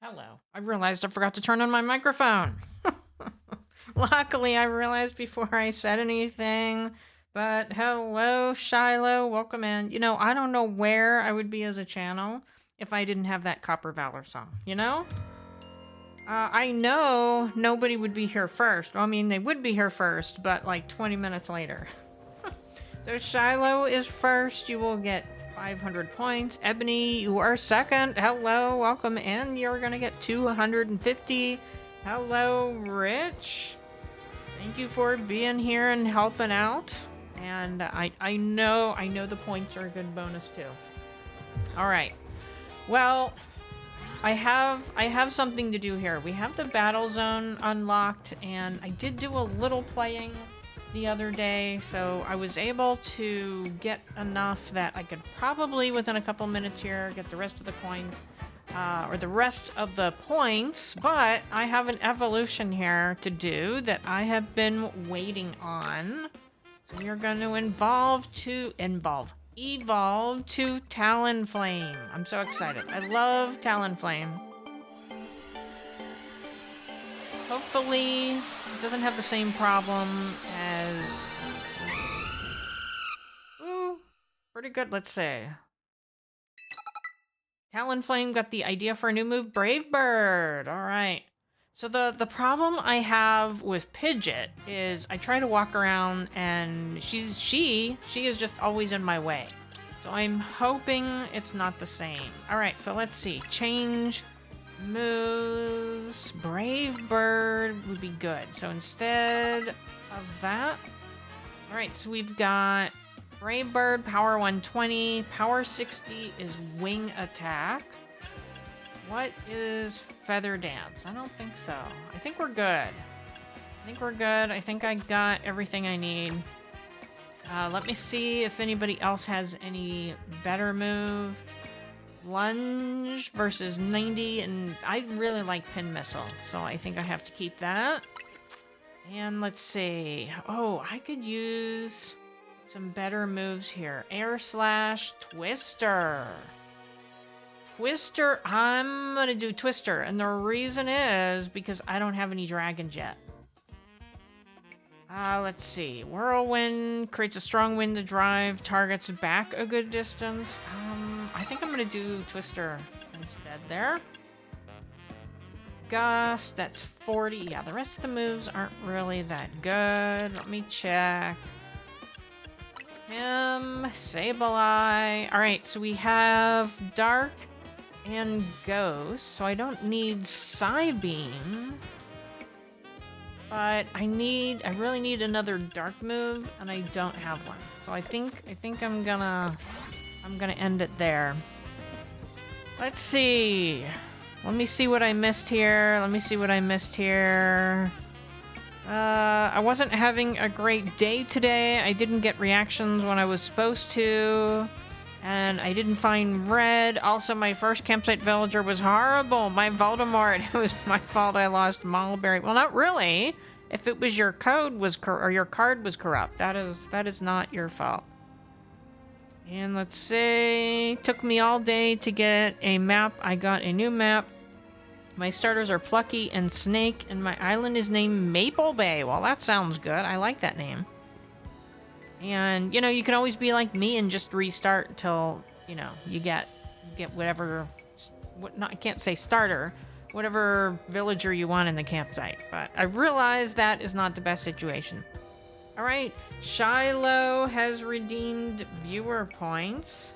Hello. I realized I forgot to turn on my microphone. Luckily, I realized before I said anything. But hello, Shiloh. Welcome in. You know, I don't know where I would be as a channel if I didn't have that Copper Valor song, you know? I know nobody would be here first. I mean, they would be here first, but like 20 minutes later. So Shiloh is first. You will get 500 points. Ebony, you are second. Hello, welcome in. You're gonna get 250. Hello, Rich. Thank you for being here and helping out. And I know the points are a good bonus too. All right. Well, I have something to do here. We have the battle zone unlocked, and I did do a little playing the other day, so I was able to get enough that I could probably within a couple minutes here get the rest of the coins or the rest of the points, but I have an evolution here to do that I have been waiting on. So we are going to evolve to Talonflame. I'm so excited. I love Talonflame. Hopefully it doesn't have the same problem as... Ooh, pretty good, let's say. Talonflame got the idea for a new move, Brave Bird. All right. So the problem I have with Pidgeot is I try to walk around and she is just always in my way. So I'm hoping it's not the same. All right, so let's see. Change moves. Brave Bird would be good. So instead of that, all right, so we've got Brave Bird, power 120, power 60 is wing attack. What is Feather Dance? I don't think so. I think we're good. I think I got everything I need. Let me see if anybody else has any better move. Lunge versus 90, and I really like Pin Missile, so I think I have to keep that. And let's see. Oh, I could use some better moves here. Air Slash, Twister. Twister, I'm gonna do Twister, and the reason is because I don't have any dragons yet. Let's see. Whirlwind creates a strong wind to drive targets back a good distance. I think I'm gonna do Twister instead there. Gust, that's 40. Yeah, the rest of the moves aren't really that good. Let me check. Sableye. All right, so we have Dark and Ghost, so I don't need Psybeam. But I really need another dark move, and I don't have one. So I think I'm gonna end it there. Let's see. Let me see what I missed here. I wasn't having a great day today. I didn't get reactions when I was supposed to. And I didn't find red. Also, my first campsite villager was horrible. My Voldemort. It was my fault I lost Mulberry. Well, not really. If it was your code was your card was corrupt, that is not your fault. And let's see. Took me all day to get a map. I got a new map. My starters are Plucky and Snake, and my island is named Maple Bay. Well, that sounds good. I like that name. And, you know, you can always be like me and just restart until, you know, you get whatever, I can't say starter, whatever villager you want in the campsite. But I realize that is not the best situation. All right, Shiloh has redeemed viewer points.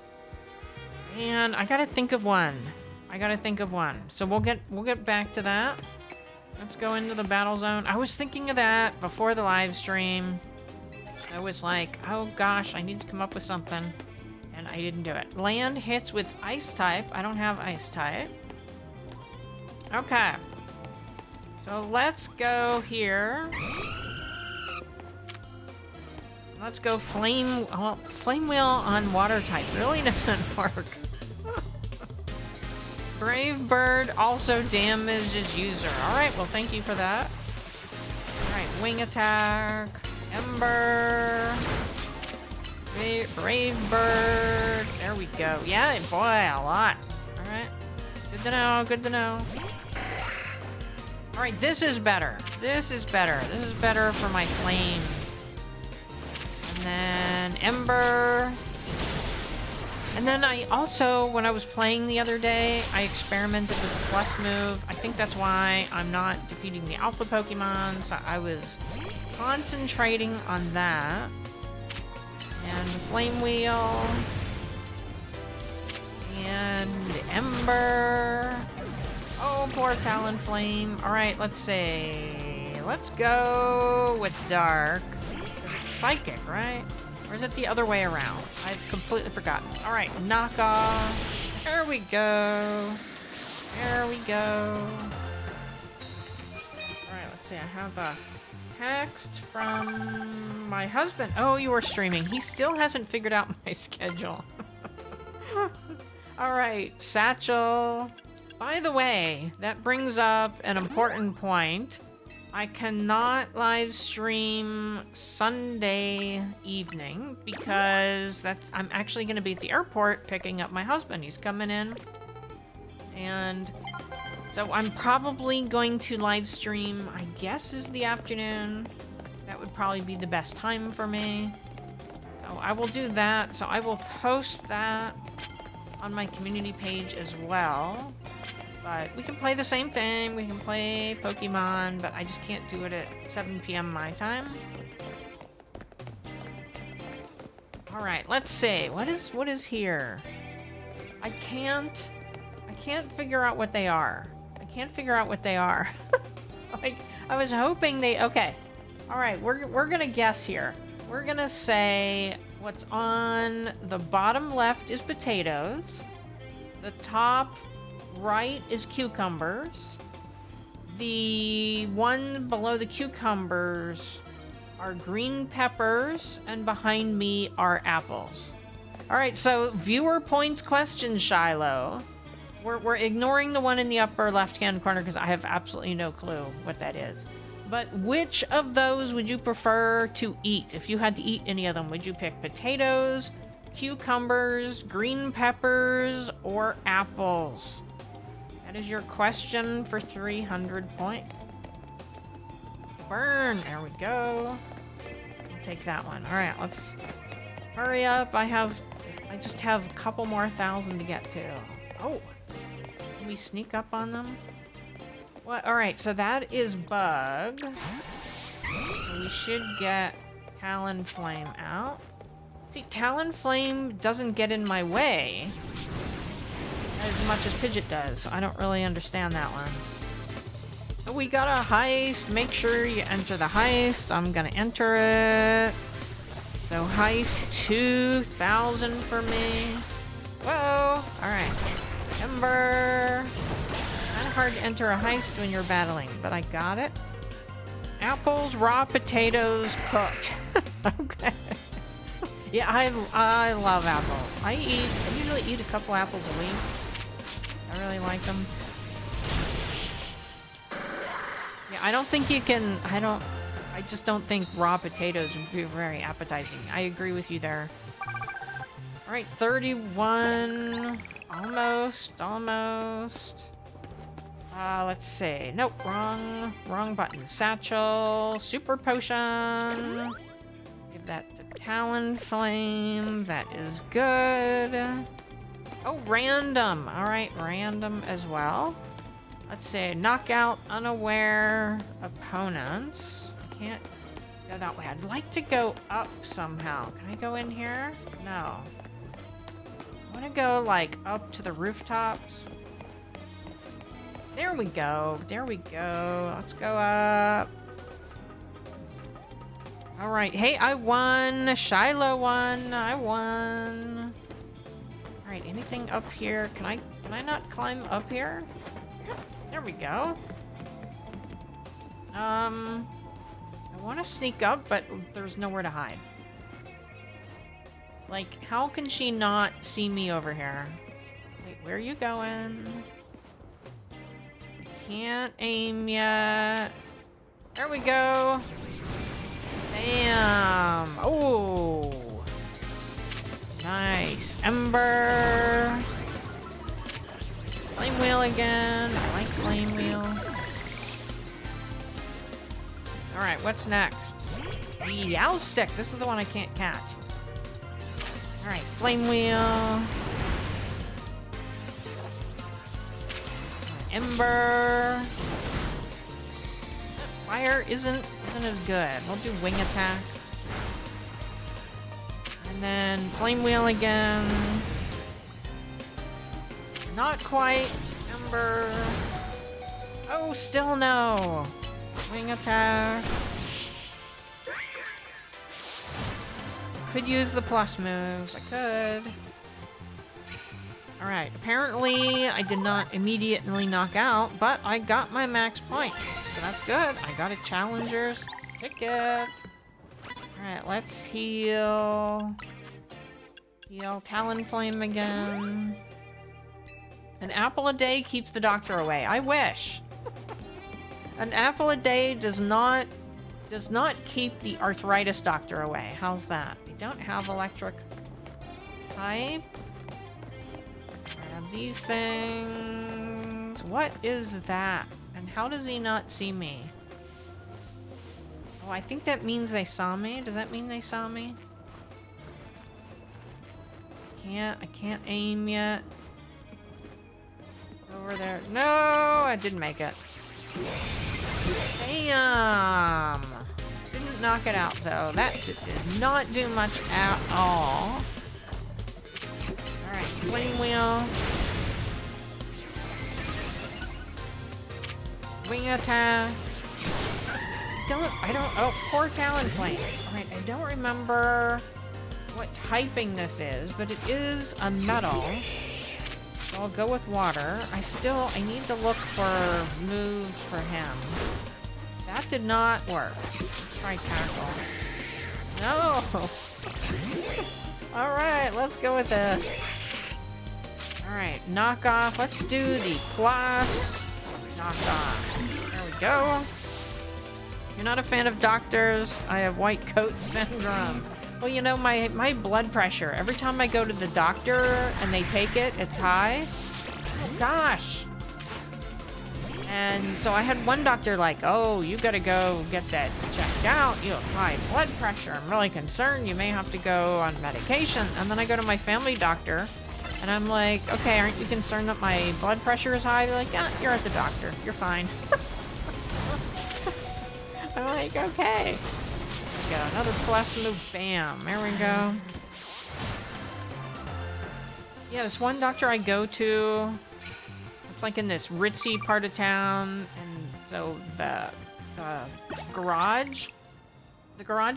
And I gotta think of one. So we'll get back to that. Let's go into the battle zone. I was thinking of that before the live stream. I was like, oh gosh, I need to come up with something, and I didn't do it. Land hits with ice type. I don't have ice type. Okay. So let's go here. Let's go flame wheel on water type. Really doesn't work. Brave Bird also damages user. Alright, well thank you for that. Alright, wing attack. Ember. Brave Bird. There we go. Yeah, boy, a lot. Alright. Good to know. All right, this is better. This is better. This is better for my flame. And then ember. And then I also, when I was playing the other day, I experimented with the plus move. I think that's why I'm not defeating the alpha Pokemon. So I was concentrating on that. And flame wheel. And ember. Oh, poor Talonflame. All right, let's see. Let's go with dark. 'Cause it's psychic, right? Or is it the other way around? I've completely forgotten. All right, knock off. There we go. There we go. All right, let's see. I have a text from my husband. Oh, you are streaming. He still hasn't figured out my schedule. All right, Satchel. By the way, that brings up an important point. I cannot live stream Sunday evening because I'm actually going to be at the airport picking up my husband. He's coming in. And so I'm probably going to live stream, I guess, is the afternoon. That would probably be the best time for me. So I will do that. So I will post that on my community page as well. But we can play the same thing. We can play Pokemon, but I just can't do it at 7 p.m. my time. All right, let's see. What is here? I can't figure out what they are. I can't figure out what they are. Like, I was hoping they... Okay. All right, we're gonna guess here. We're gonna say what's on the bottom left is potatoes. The top right is cucumbers. The one below the cucumbers are green peppers, and behind me are apples. All right, so viewer points question, Shiloh. We're ignoring the one in the upper left-hand corner because I have absolutely no clue what that is. But which of those would you prefer to eat? If you had to eat any of them, would you pick potatoes, cucumbers, green peppers, or apples? That is your question for 300 points. Burn. There we go. I'll take that one. All right, let's hurry up. I just have a couple more thousand to get to. Oh, can we sneak up on them? What? All right, so that is bug. So we should get Talonflame out. See, Talonflame doesn't get in my way as much as Pidgeot does. I don't really understand that one. But we got a heist. Make sure you enter the heist. I'm gonna enter it. So heist 2,000 for me. Whoa! Alright. Ember. Kind of hard to enter a heist when you're battling, but I got it. Apples, raw potatoes, cooked. Okay. Yeah, I love apples. I usually eat a couple apples a week. I really like them. Yeah, I don't think you can... I just don't think raw potatoes would be very appetizing. I agree with you there. Alright, 31. Almost. Let's see. Nope, wrong button. Satchel. Super potion. Give that to Talonflame. That is good. Oh, random. Alright, random as well. Let's see. Knockout unaware opponents. I can't go that way. I'd like to go up somehow. Can I go in here? No. I want to go, like, up to the rooftops. There we go. There we go. Let's go up. All right. Hey, I won. Shiloh won. I won. All right. Anything up here? Can I not climb up here? There we go. I want to sneak up, but there's nowhere to hide. Like, how can she not see me over here? Wait, where are you going? Can't aim yet. There we go. Bam. Oh. Nice. Ember. Flame wheel again. I like flame wheel. Alright, what's next? The owl stick. This is the one I can't catch. Alright, flame wheel. Ember. Fire isn't as good. We'll do wing attack. And then flame wheel again. Not quite. Ember. Oh, still no. Wing attack. Could use the plus moves. I could. Alright, apparently I did not immediately knock out, but I got my max points. So that's good. I got a challenger's ticket. Alright, let's heal. Heal Talonflame again. An apple a day keeps the doctor away. I wish. An apple a day does not keep the arthritis doctor away. How's that? We don't have electric type. I have these things. What is that? And how does he not see me? Oh, I think that means they saw me. Does that mean they saw me? I can't aim yet. Over there. No, I didn't make it. Damn. Didn't knock it out though. That did not do much at all. Alright, flame wheel. Wing attack. Oh, poor Talonflame. Alright, I don't remember what typing this is, but it is a metal. So I'll go with water. I need to look for moves for him. That did not work. Let's try tackle. No! Alright, let's go with this. Alright, knock off. Let's do the plus. Knock off. There we go. You're not a fan of doctors. I have white coat syndrome. Well, you know, my blood pressure, every time I go to the doctor and they take it, it's high. Oh, gosh. And so I had one doctor like, oh, you gotta go get that checked out. You have high blood pressure. I'm really concerned. You may have to go on medication. And then I go to my family doctor and I'm like, okay, aren't you concerned that my blood pressure is high? They're like, yeah, you're at the doctor. You're fine. I'm like, okay. Got another plus move. Bam. There we go. Yeah, this one doctor I go to, it's like in this ritzy part of town, and so the garage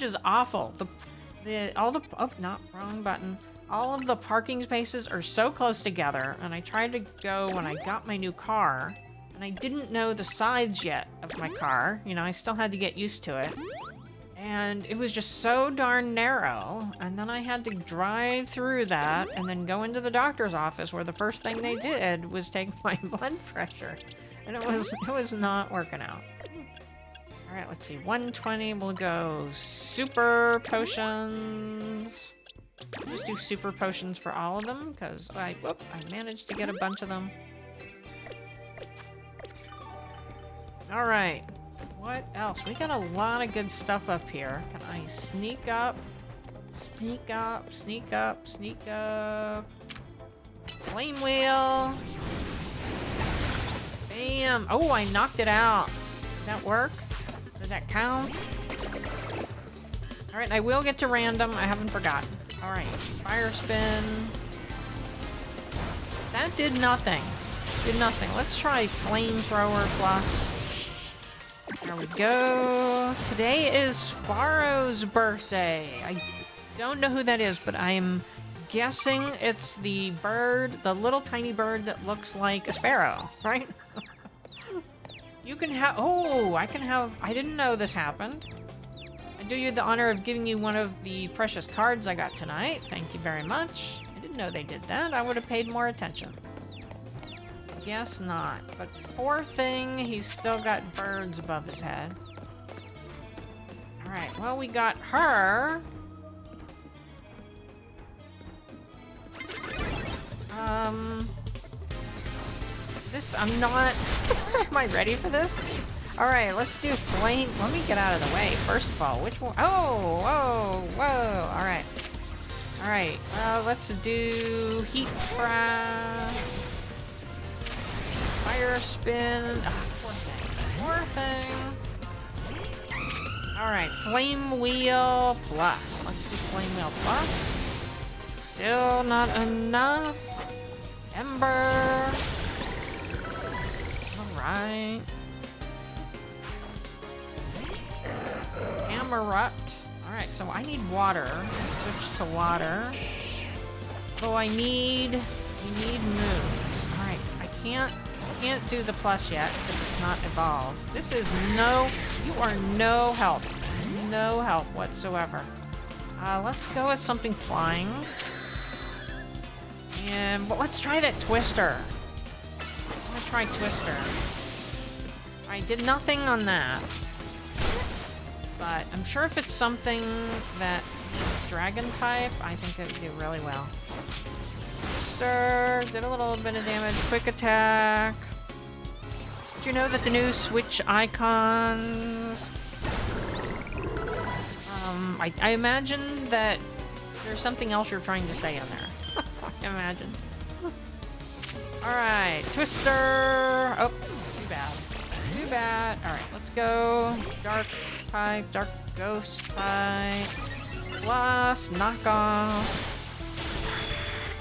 is awful. Wrong button. All of the parking spaces are so close together, and I tried to go when I got my new car, and I didn't know the size yet of my car. You know, I still had to get used to it. And it was just so darn narrow, and then I had to drive through that and then go into the doctor's office where the first thing they did was take my blood pressure. And it was not working out. Alright, let's see. 120, we'll go super potions. Just do super potions for all of them, because I managed to get a bunch of them. Alright. What else? We got a lot of good stuff up here. Can I sneak up? Sneak up, sneak up, sneak up. Flame wheel. Bam. Oh, I knocked it out. Did that work? Did that count? Alright, I will get to random. I haven't forgotten. Alright, fire spin. That did nothing. Did nothing. Let's try flamethrower plus. There we go. Today is Sparrow's birthday. I don't know who that is, but I'm guessing it's the bird, the little tiny bird that looks like a sparrow, right? You can have, oh, I didn't know this happened. I do you the honor of giving you one of the precious cards I got tonight. Thank you very much. I didn't know they did that. I would have paid more attention. Guess not. But poor thing, he's still got birds above his head. Alright, well, we got her. I'm not... Am I ready for this? All right, let's do flame. Let me get out of the way. First of all, which one? Oh, whoa, whoa. All right. All right. Let's do heat craft. Fire spin. Ah, poor thing. Poor thing. All right, flame wheel plus. Let's do flame wheel plus. Still not enough. Ember. All right. Erupt. Alright, so I need water. Switch to water. Oh, we need moves. Alright, I can't do the plus yet because it's not evolved. This is you are no help. No help whatsoever. Let's go with something flying. But let's try that twister. I'm gonna try twister. I did nothing on that. But I'm sure if it's something that needs dragon type, I think it would do really well. Stir, did a little bit of damage. Quick attack. Did you know that the new Switch icons... I imagine that there's something else you're trying to say in there. I imagine. Alright, Twister! Oh, too bad. Too bad. Alright, let's go. Dark type, dark ghost type. Plus, knockoff.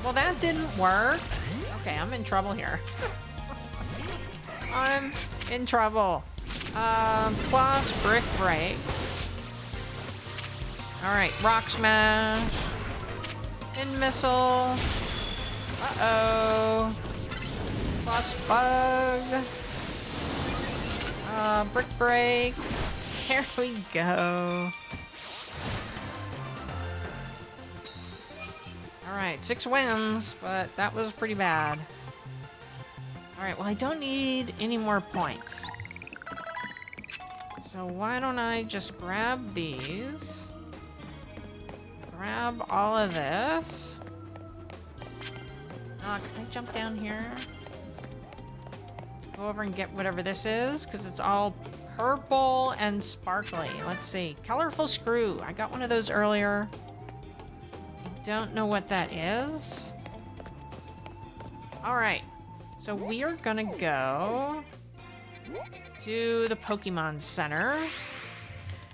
Well, that didn't work. Okay, I'm in trouble here. I'm in trouble. Plus, brick break. Alright, rock smash. Pin missile. Uh-oh. Plus bug. Brick break. There we go. Alright, 6 wins, but that was pretty bad. Alright, well I don't need any more points. So why don't I just grab these? Grab all of this. Can I jump down here? Let's go over and get whatever this is, because it's all purple and sparkly. Let's see. Colorful screw. I got one of those earlier. I don't know what that is. Alright. So we are gonna go to the Pokemon Center.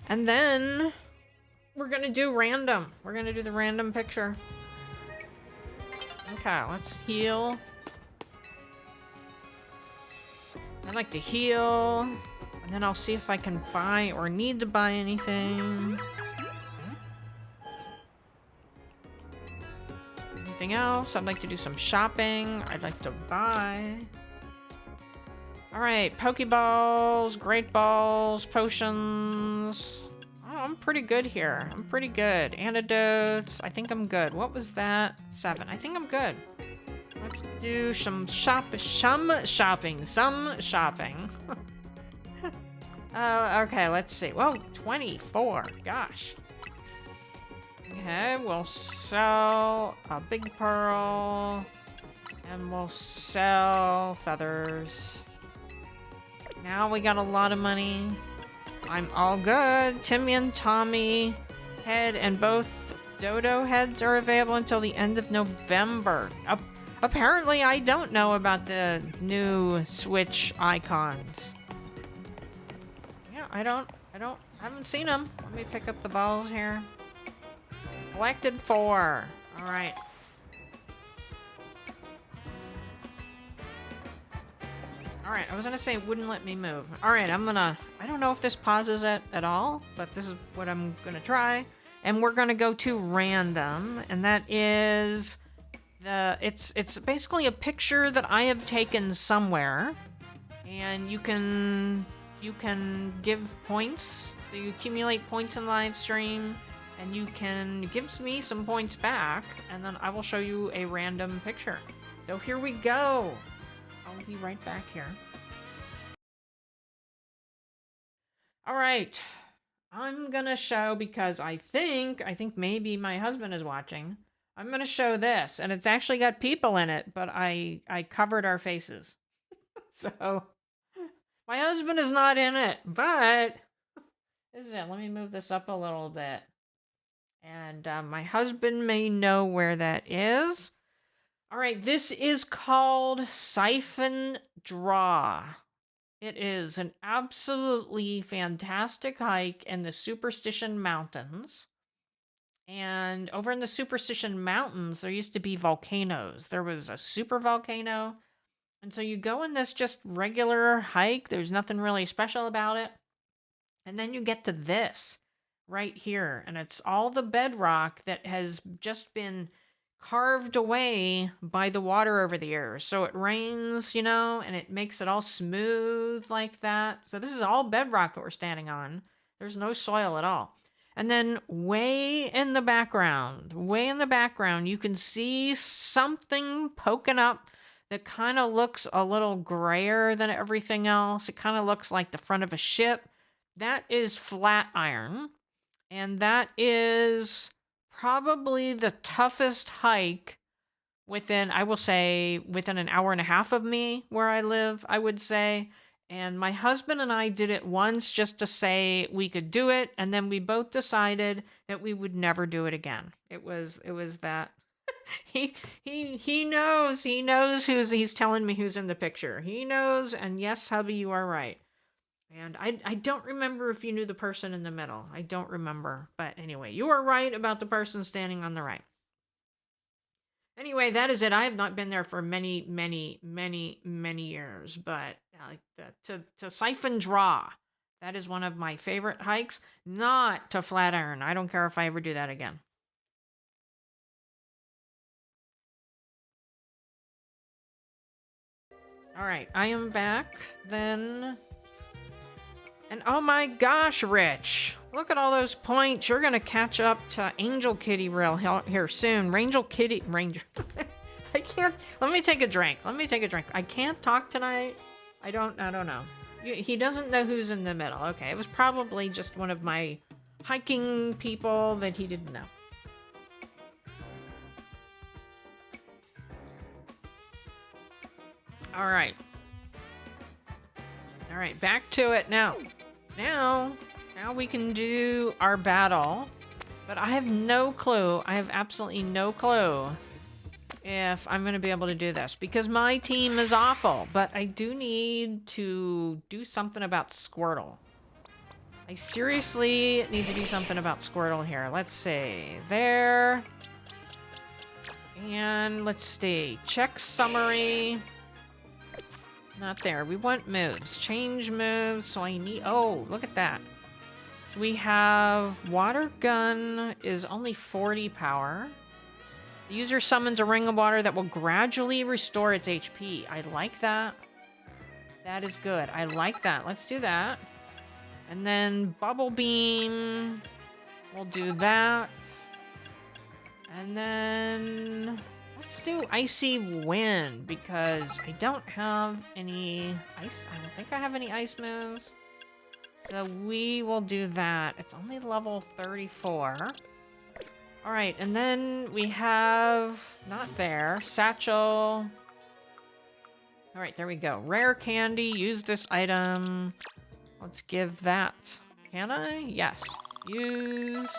And then we're gonna do random. We're gonna do the random picture. Okay, let's heal. I'd like to heal. And then I'll see if I can buy or need to buy anything. Anything else? I'd like to do some shopping. I'd like to buy. Alright, Pokeballs, Great Balls, potions. Oh, I'm pretty good here. I'm pretty good. Antidotes. I think I'm good. What was that? 7. I think I'm good. Let's do some shopping. Okay, let's see. Whoa, 24. Gosh. Okay, we'll sell a big pearl. And we'll sell feathers. Now we got a lot of money. I'm all good. Timmy and Tommy head and both Dodo heads are available until the end of November. Apparently, I don't know about the new Switch icons. Yeah, I haven't seen them. Let me pick up the balls here. Collected 4. All right. Alright, I was gonna say it wouldn't let me move. Alright, I don't know if this pauses it at all, but this is what I'm gonna try. And we're gonna go to random, and that is it's basically a picture that I have taken somewhere. And you can give points. So you accumulate points in live stream, and you can give me some points back, and then I will show you a random picture. So here we go. I'll be right back here. All right. I'm gonna show, because I think maybe my husband is watching. I'm gonna show this, and it's actually got people in it, but I covered our faces. So My husband is not in it, but this is it. Let me move this up a little bit. And my husband may know where that is. All right, this is called Siphon Draw. It is an absolutely fantastic hike in the Superstition Mountains. And over in the Superstition Mountains, there used to be volcanoes. There was a super volcano. And so you go in this just regular hike. There's nothing really special about it. And then you get to this right here. And it's all the bedrock that has just been carved away by the water over the years. So it rains, and it makes it all smooth like that. So this is all bedrock that we're standing on. There's no soil at all. And then way in the background, you can see something poking up that kind of looks a little grayer than everything else. It kind of looks like the front of a ship. That is Flatiron. And that is probably the toughest hike within an hour and a half of me where I live, I would say. And my husband and I did it once just to say we could do it, and then we both decided that we would never do it again. It was that he knows he's telling me who's in the picture. He knows, and yes, hubby, you are right. And I don't remember if you knew the person in the middle. I don't remember. But anyway, you are right about the person standing on the right. Anyway, that is it. I have not been there for many, many, many, many years. But to Siphon Draw, that is one of my favorite hikes. Not to Flatiron. I don't care if I ever do that again. All right, I am back then. And oh my gosh, Rich. Look at all those points. You're going to catch up to Angel Kitty real here soon. Ranger. I can't. Let me take a drink. I can't talk tonight. I don't know. He doesn't know who's in the middle. Okay, it was probably just one of my hiking people that he didn't know. All right, back to it now. Now we can do our battle, but I have no clue. I have absolutely no clue if I'm going to be able to do this because my team is awful, but I do need to do something about Squirtle. I seriously need to do something about Squirtle here. Let's see. There. And let's see. Check summary. Not there. We want moves. Change moves. So I need... Oh, look at that. So we have water gun is only 40 power. The user summons a ring of water that will gradually restore its HP. I like that. That is good. I like that. Let's do that. And then bubble beam. We'll do that. And then... Let's do Icy Wind, because I don't have any ice. I don't think I have any ice moves. So we will do that. It's only level 34. Alright, and then we have... Not there. Satchel. Alright, there we go. Rare candy. Use this item. Let's give that. Can I? Yes. Use...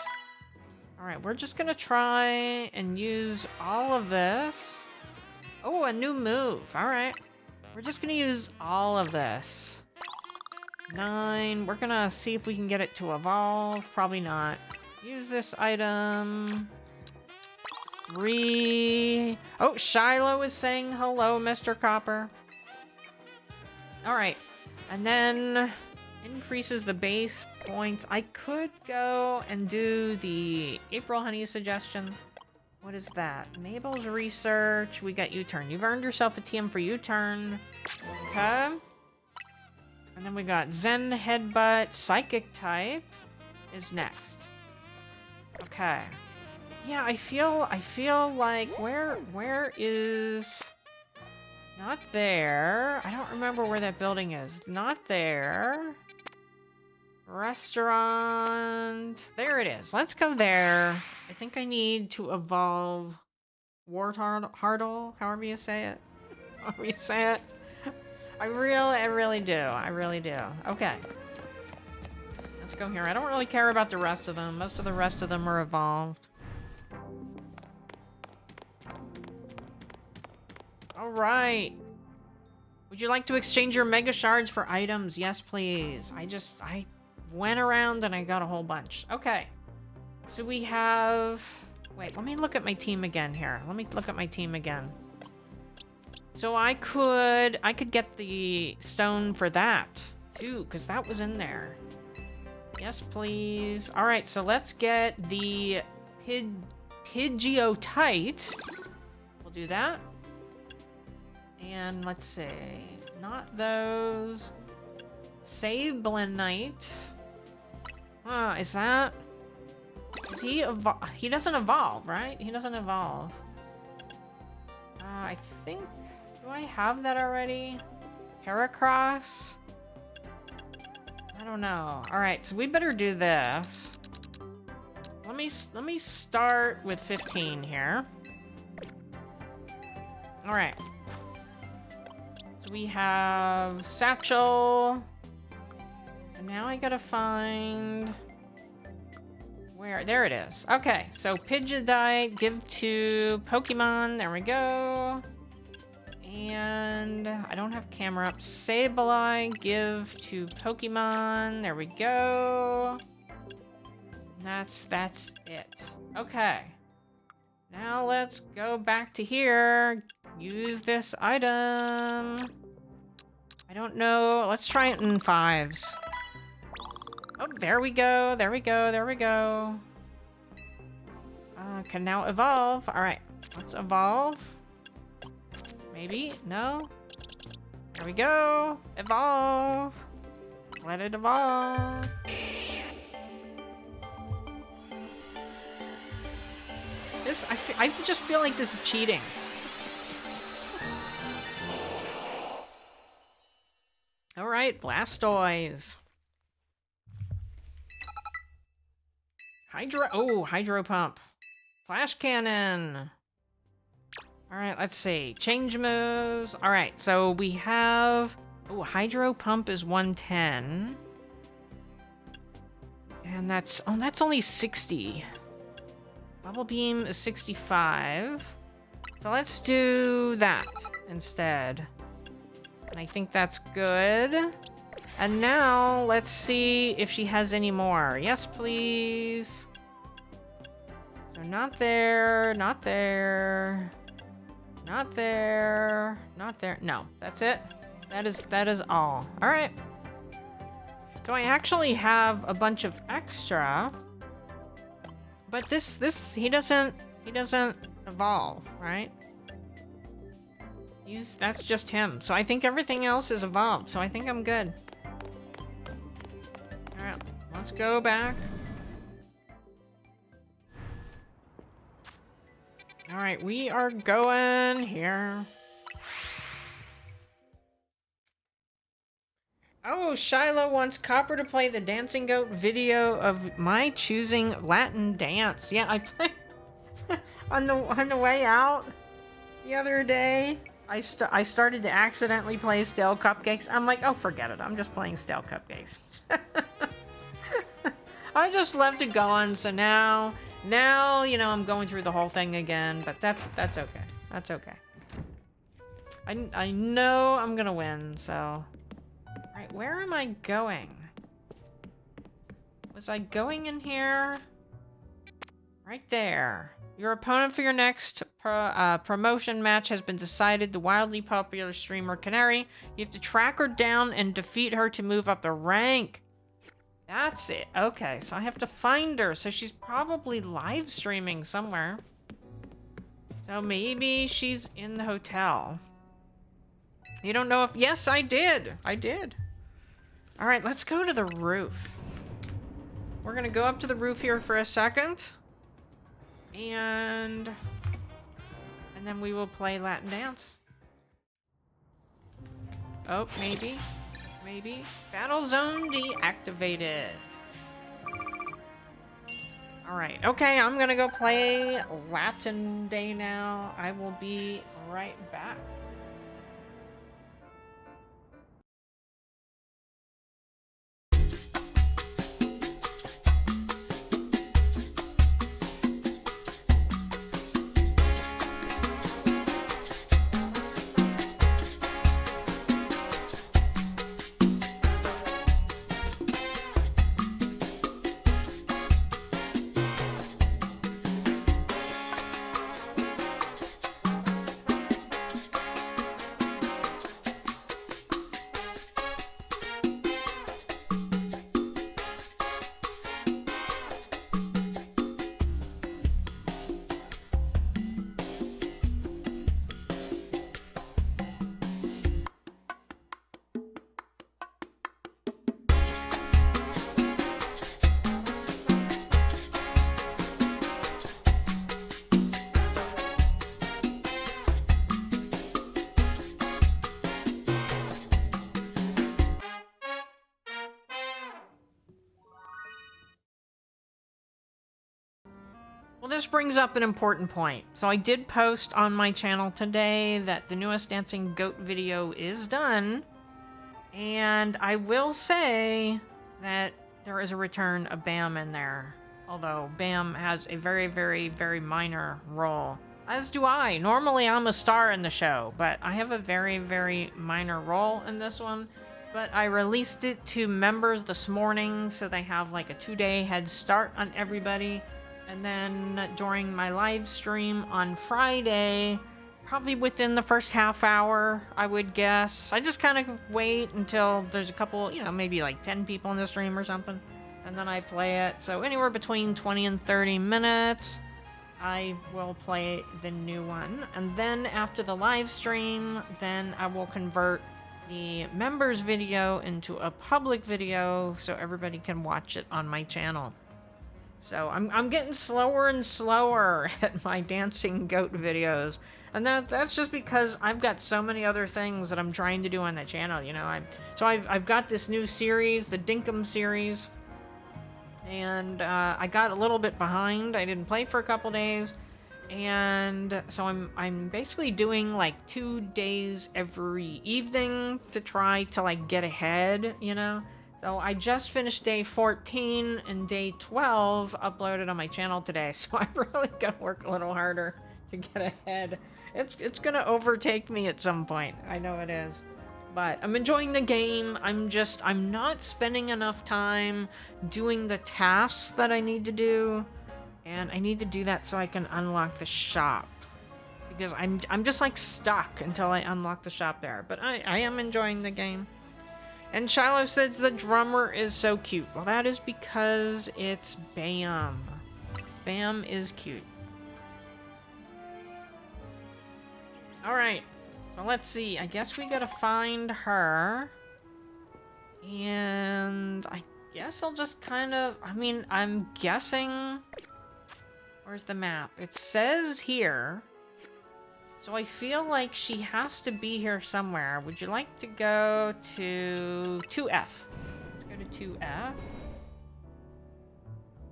Alright, we're just gonna try and use all of this. Oh, a new move. Alright. We're just gonna use all of this. 9. We're gonna see if we can get it to evolve. Probably not. Use this item. 3. Oh, Shiloh is saying hello, Mr. Copper. Alright. And then... increases the base points. I could go and do the April Honey suggestion. What is that? Mabel's research. We got U-turn. You've earned yourself a TM for U-turn. Okay. And then we got Zen Headbutt. Psychic type is next. Okay. Yeah, I feel like where is... Not there. I don't remember where that building is. Not there. Restaurant. There it is. Let's go there. I think I need to evolve Warthardle, however you say it. I really do. I really do. Okay. Let's go here. I don't really care about the rest of them. Most of the rest of them are evolved. Alright. Would you like to exchange your mega shards for items? Yes, please. I went around and I got a whole bunch. Okay. So we have... Wait, let me look at my team again here. Let me look at my team again. So I could get the stone for that, too, because that was in there. Yes, please. All right, so let's get the Pidgeotite. We'll do that. And let's see. Not those. Sablenite. Is that... Is he he doesn't evolve, right? He doesn't evolve. I think... Do I have that already? Heracross? I don't know. Alright, so we better do this. Let me start with 15 here. Alright. So we have Satchel. So now I gotta find... Where? There it is. Okay, so Pidgeotite, give to Pokemon. There we go. And I don't have camera up. Sableye, give to Pokemon. There we go. That's it. Okay. Now let's go back to here. Use this item. I don't know. Let's try it in 5s. Oh, there we go. There we go. There we go. Can now evolve. All right. Let's evolve. Maybe? No? There we go. Evolve. Let it evolve. This, I just feel like this is cheating. All right, Blastoise. Hydro Pump. Flash Cannon. All right, let's see. Change moves. All right, so we have... Oh, Hydro Pump is 110. And that's... Oh, that's only 60. Bubble Beam is 65. So let's do that instead. And I think that's good. And now, let's see if she has any more. Yes, please. So not there, not there... Not there. Not there. No, that's it. That is all. All right. So I actually have a bunch of extra, but he doesn't evolve, right? That's just him. So I think everything else is evolved. So I think I'm good. All right. Let's go back. All right, we are going here. Oh, Shiloh wants Copper to play the Dancing Goat video of my choosing Latin dance. Yeah, I played on the way out the other day. I started to accidentally play Stale Cupcakes. I'm like, oh, forget it. I'm just playing Stale Cupcakes. I just left it going, so now, you know, I'm going through the whole thing again, but that's okay. That's okay. I know I'm gonna win, so... Alright, where am I going? Was I going in here? Right there. Your opponent for your next promotion match has been decided. The wildly popular streamer Canari. You have to track her down and defeat her to move up the rank. That's it. Okay, so I have to find her. So she's probably live streaming somewhere. So maybe she's in the hotel. You don't know if... Yes, I did. I did. All right, let's go to the roof. We're going to go up to the roof here for a second. And then we will play Latin dance. Oh, maybe. Maybe. Battle zone deactivated. Alright, okay, I'm gonna go play Latin Day now. I will be right back. Well, this brings up an important point. So I did post on my channel today that the newest dancing goat video is done. And I will say that there is a return of Bam in there. Although Bam has a very, very, very minor role. As do I. Normally I'm a star in the show, but I have a very, very minor role in this one. But I released it to members this morning, so they have like a 2-day head start on everybody. And then during my live stream on Friday, probably within the first half hour, I would guess. I just kind of wait until there's a couple, you know, maybe like 10 people in the stream or something. And then I play it. So anywhere between 20 and 30 minutes, I will play the new one. And then after the live stream, then I will convert the members video into a public video so everybody can watch it on my channel. So I'm getting slower and slower at my dancing goat videos. And that's just because I've got so many other things that I'm trying to do on the channel, you know. I've got this new series, the Dinkum series. And I got a little bit behind. I didn't play for a couple days. And so I'm basically doing like 2 days every evening to try to like get ahead, you know. So I just finished day 14 and day 12 uploaded on my channel today. So I really gotta work a little harder to get ahead. It's gonna overtake me at some point. I know it is. But I'm enjoying the game. I'm not spending enough time doing the tasks that I need to do. And I need to do that so I can unlock the shop. Because I'm just like stuck until I unlock the shop there. But I am enjoying the game. And Shiloh says the drummer is so cute. Well, that is because it's Bam. Bam is cute. Alright. So let's see. I guess we gotta find her. And I guess I'll just kind of... I mean, I'm guessing... Where's the map? It says here. So I feel like she has to be here somewhere. Would you like to go to 2F? Let's go to 2F.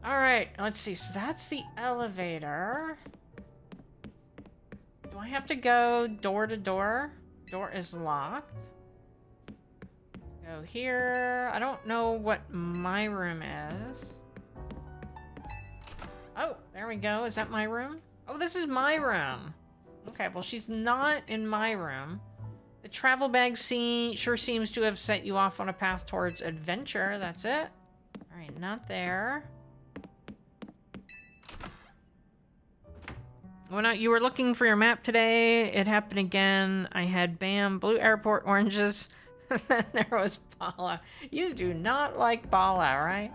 Alright, let's see. So that's the elevator. Do I have to go door to door? Door is locked. Go here. I don't know what my room is. Oh, there we go. Is that my room? Oh, this is my room. Okay, well, she's not in my room. The travel bag sure seems to have set you off on a path towards adventure. That's it. All right, not there. When you were looking for your map today, it happened again. I had Bam, blue airport oranges, and then there was Paula. You do not like Paula, right?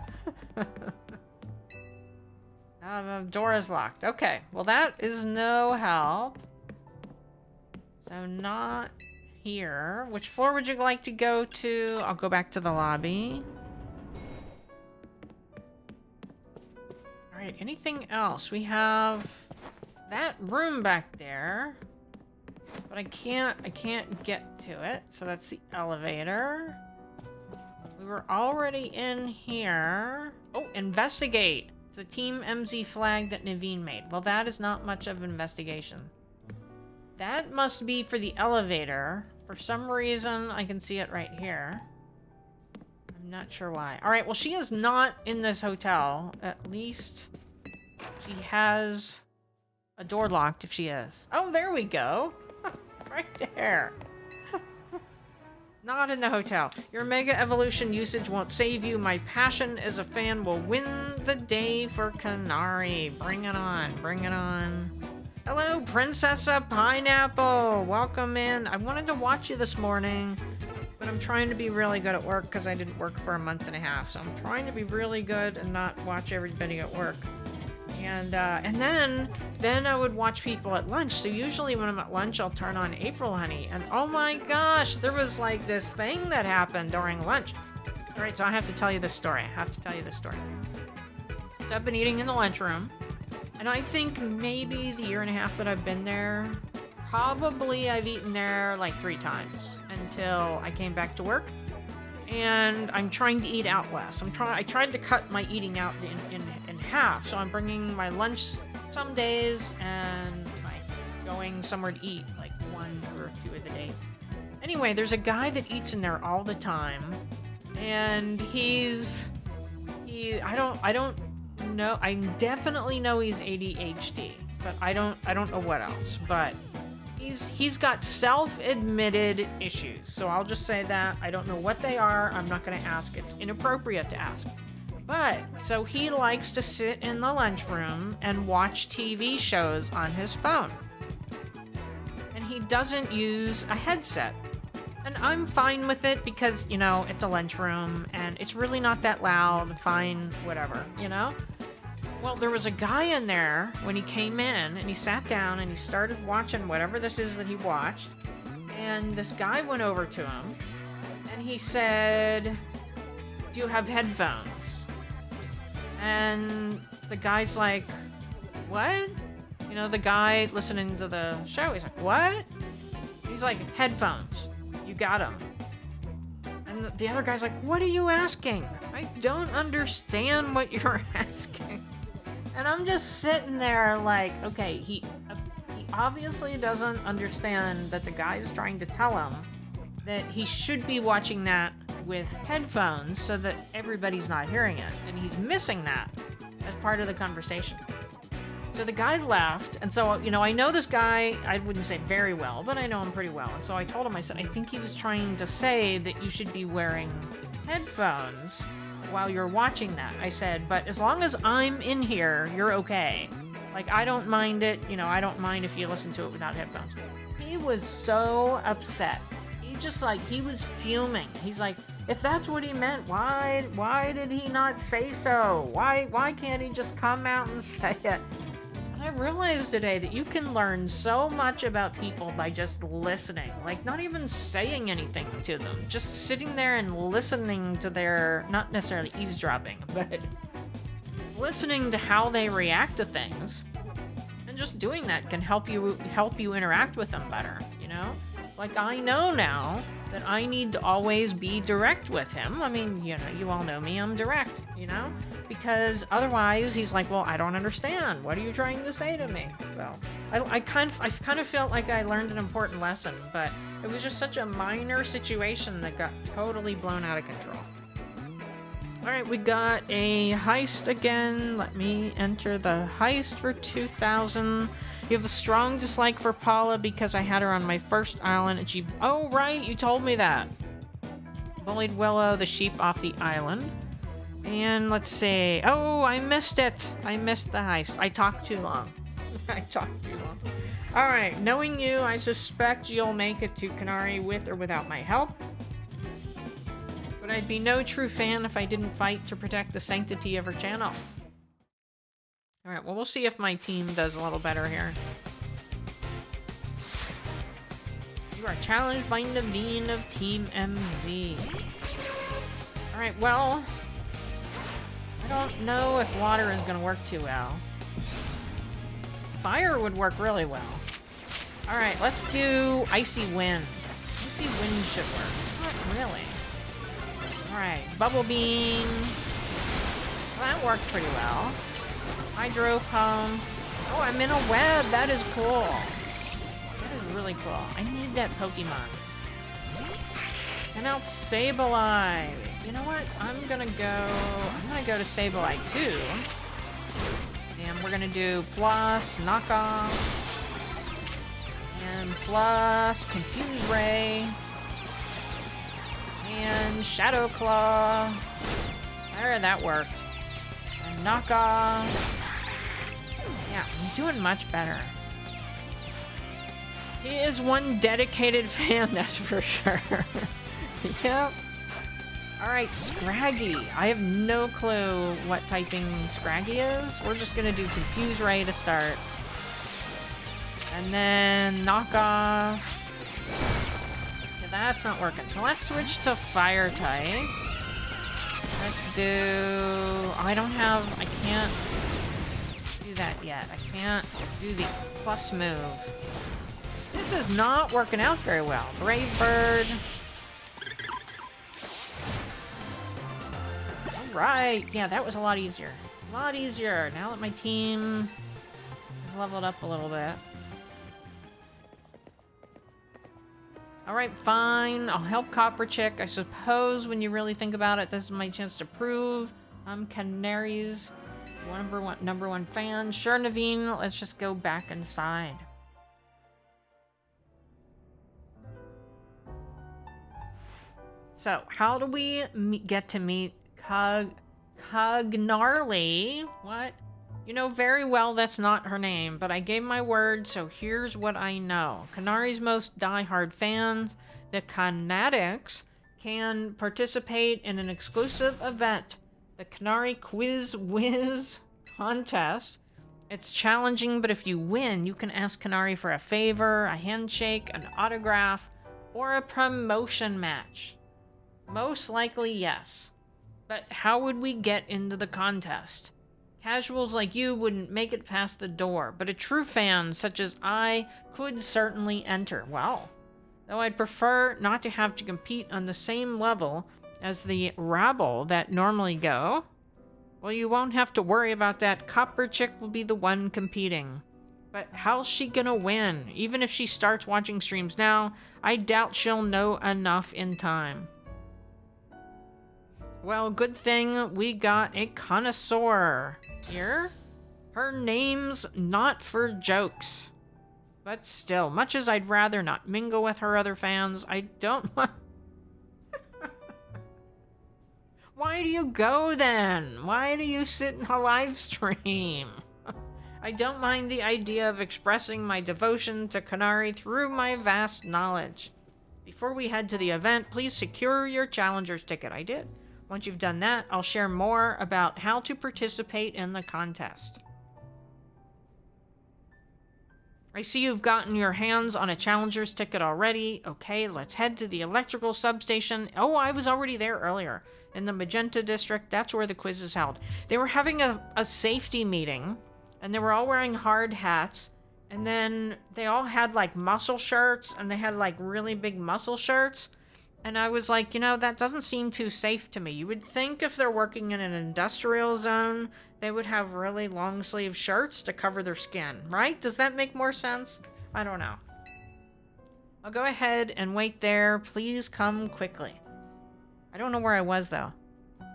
The door is locked. Okay, well that is no help. So not here. Which floor would you like to go to? I'll go back to the lobby. Alright, anything else? We have that room back there. But I can't get to it. So that's the elevator. We were already in here. Oh, investigate. It's the Team MZ flag that Naveen made. Well, that is not much of an investigation. That must be for the elevator. For some reason, I can see it right here. I'm not sure why. Alright, well, she is not in this hotel. At least she has a door locked if she is. Oh, there we go. Right there. Not in the hotel. Your Mega Evolution usage won't save you. My passion as a fan will win the day for Canari. Bring it on. Bring it on. Hello, Princessa Pineapple. Welcome in. I wanted to watch you this morning, but I'm trying to be really good at work because I didn't work for a month and a half. So I'm trying to be really good and not watch everybody at work. And then I would watch people at lunch. So usually when I'm at lunch, I'll turn on April Honey. And oh my gosh, there was like this thing that happened during lunch. All right, so I have to tell you this story. So I've been eating in the lunchroom. And I think maybe the year and a half that I've been there, probably I've eaten there like 3 times until I came back to work. And I'm trying to eat out less. I tried to cut my eating out in half. So I'm bringing my lunch some days, and like going somewhere to eat like 1 or 2 of the days. Anyway, there's a guy that eats in there all the time, and I don't know. I definitely know he's ADHD, but I don't know what else. But he's got self-admitted issues. So I'll just say that. I don't know what they are. I'm not going to ask. It's inappropriate to ask. But so he likes to sit in the lunchroom and watch TV shows on his phone. And he doesn't use a headset. And I'm fine with it because, you know, it's a lunchroom and it's really not that loud. Fine, whatever, you know? Well, there was a guy in there when he came in and he sat down and he started watching whatever this is that he watched. And this guy went over to him and he said, "Do you have headphones?" And the guy's like, "What?" You know, the guy listening to the show, he's like, "What?" He's like, "Headphones. You got them." And the other guy's like, "What are you asking? I don't understand what you're asking." And I'm just sitting there like, okay, he obviously doesn't understand that the guy's trying to tell him that he should be watching that with headphones so that everybody's not hearing it. And he's missing that as part of the conversation. So the guy left, and so, you know, I know this guy, I wouldn't say very well, but I know him pretty well. And so I told him, I said, I think he was trying to say that you should be wearing headphones while you're watching that. I said, but as long as I'm in here, you're okay. Like, I don't mind it, you know, I don't mind if you listen to it without headphones. He was so upset. He just, like, he was fuming. He's like, if that's what he meant, why did he not say so? Why can't he just come out and say it? I realized today that you can learn so much about people by just listening. Like, not even saying anything to them. Just sitting there and listening to their, not necessarily eavesdropping, but listening to how they react to things. And just doing that can help you interact with them better, you know? Like, I know now that I need to always be direct with him. I mean, you know, you all know me, I'm direct, you know? Because otherwise he's like, well, I don't understand. What are you trying to say to me? So I kind of felt like I learned an important lesson, but it was just such a minor situation that got totally blown out of control. All right, we got a heist again. Let me enter the heist for 2,000. You have a strong dislike for Paula because I had her on my first island and she... Oh, right, you told me that. Bullied Willow, the sheep, off the island. And let's see. Oh, I missed it. I missed the heist. I talked too long. I talked too long. All right, knowing you, I suspect you'll make it to Canari with or without my help. But I'd be no true fan if I didn't fight to protect the sanctity of her channel. Alright, well, we'll see if my team does a little better here. You are challenged by Naveen of Team MZ. Alright, well... I don't know if water is going to work too well. Fire would work really well. Alright, let's do Icy Wind. Icy Wind should work. Not really. Alright, Bubble Beam. Well, that worked pretty well. Hydro Pump. Oh, I'm in a web. That is cool. That is really cool. I need that Pokemon. Send out Sableye. You know what? I'm gonna go to Sableye too. And we're gonna do plus knockoff. And plus Confuse Ray. And Shadow Claw. There, that worked. And knockoff. Yeah, I'm doing much better. He is one dedicated fan, that's for sure. Yep. Alright, Scraggy. I have no clue what typing Scraggy is. We're just gonna do Confuse Ray to start. And then knockoff. Yeah, that's not working. So let's switch to Fire type. Let's do... I can't do that yet. I can't do the plus move. This is not working out very well. Brave Bird. Alright. Yeah, that was a lot easier. A lot easier. Now that my team He's leveled up a little bit. Alright, fine. I'll help Copper Chick. I suppose when you really think about it, this is my chance to prove I'm Canari's number one fan. Sure, Naveen, let's just go back inside. So, how do we get to meet Canari? What? You know very well that's not her name, but I gave my word, so here's what I know. Canari's most diehard fans, the Canatics, can participate in an exclusive event, the Canari Quiz Whiz contest. It's challenging, but if you win, you can ask Canari for a favor, a handshake, an autograph, or a promotion match. Most likely, yes. But how would we get into the contest? Casuals like you wouldn't make it past the door, but a true fan such as I could certainly enter. Well, though I'd prefer not to have to compete on the same level as the rabble that normally go. Well, you won't have to worry about that. Copper Chick will be the one competing. But how's she gonna win? Even if she starts watching streams now, I doubt she'll know enough in time. Well, good thing we got a connoisseur here. Her name's not for jokes. But still, much as I'd rather not mingle with her other fans, I don't want... Why do you go then? Why do you sit in a live stream? I don't mind the idea of expressing my devotion to Canari through my vast knowledge. Before we head to the event, please secure your challenger's ticket. I did. Once you've done that, I'll share more about how to participate in the contest. I see you've gotten your hands on a challenger's ticket already. Okay, let's head to the electrical substation. Oh, I was already there earlier. In the Magenta District, that's where the quiz is held. They were having a safety meeting, and they were all wearing hard hats, and then they all had, like, muscle shirts, and they had, like, really big muscle shirts. And I was like, you know, that doesn't seem too safe to me. You would think if they're working in an industrial zone, they would have really long sleeve shirts to cover their skin, right? Does that make more sense? I don't know. I'll go ahead and wait there. Please come quickly. I don't know where I was, though.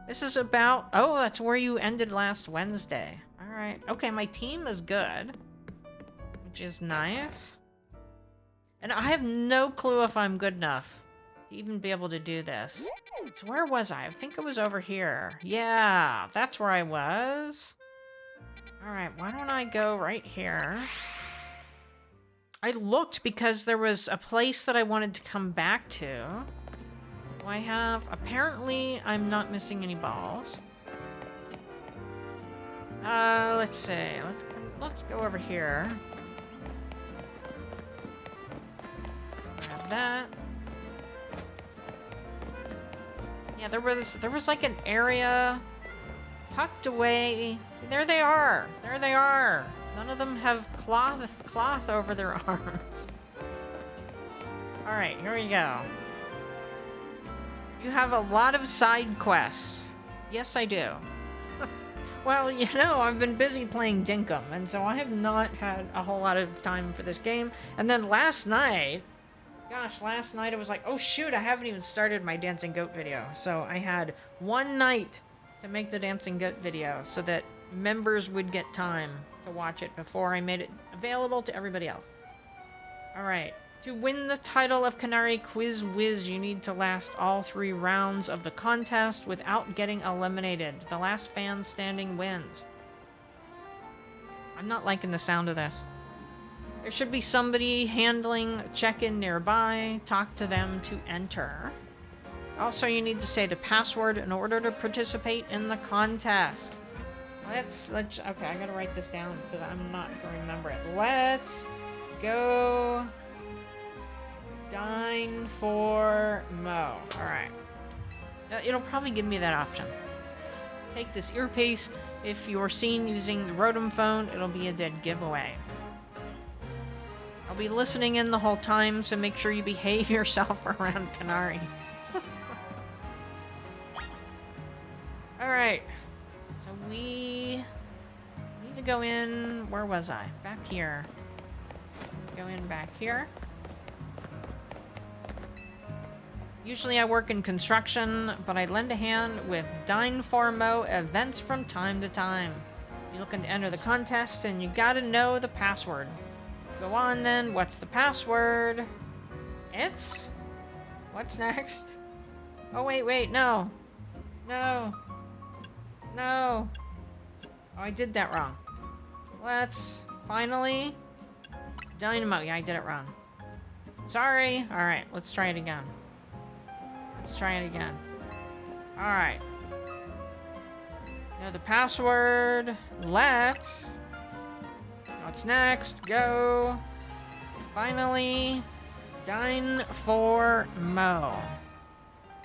This is about... Oh, that's where you ended last Wednesday. All right. Okay, my team is good, which is nice. And I have no clue if I'm good enough to even be able to do this. So where was I? I think it was over here. Yeah, that's where I was. Alright, why don't I go right here? I looked because there was a place that I wanted to come back to. Do I have... Apparently, I'm not missing any balls. Let's see. Let's go over here. Grab that. Yeah, there was like an area tucked away. See, there they are. There they are. None of them have cloth over their arms. All right, here we go. You have a lot of side quests. Yes, I do. Well, you know, I've been busy playing Dinkum, and so I have not had a whole lot of time for this game. And then last night... Gosh, last night I was like, oh shoot, I haven't even started my Dancing Goat video. So I had one night to make the Dancing Goat video so that members would get time to watch it before I made it available to everybody else. Alright, to win the title of Canari Quiz Whiz, you need to last all 3 rounds of the contest without getting eliminated. The last fan standing wins. I'm not liking the sound of this. There should be somebody handling check-in nearby. Talk to them to enter. Also, you need to say the password in order to participate in the contest. Let's okay, I gotta write this down because I'm not gonna remember it. Let's go dine for Mo. Alright. It'll probably give me that option. Take this earpiece. If you're seen using the Rotom phone, it'll be a dead giveaway. I'll be listening in the whole time, so make sure you behave yourself around Canari. Alright. So we need to go in... Where was I? Back here. Go in back here. Usually I work in construction, but I lend a hand with Dyneformo events from time to time. You're looking to enter the contest, and you gotta know the password. Go on then, what's the password? It's... What's next? Oh, wait, no. No. No. Oh, I did that wrong. Let's... Finally... Dynamo. Yeah, I did it wrong. Sorry. Alright, let's try it again. Let's try it again. Alright. Know the password. Lex. What's next? Go. Finally. Dyneformo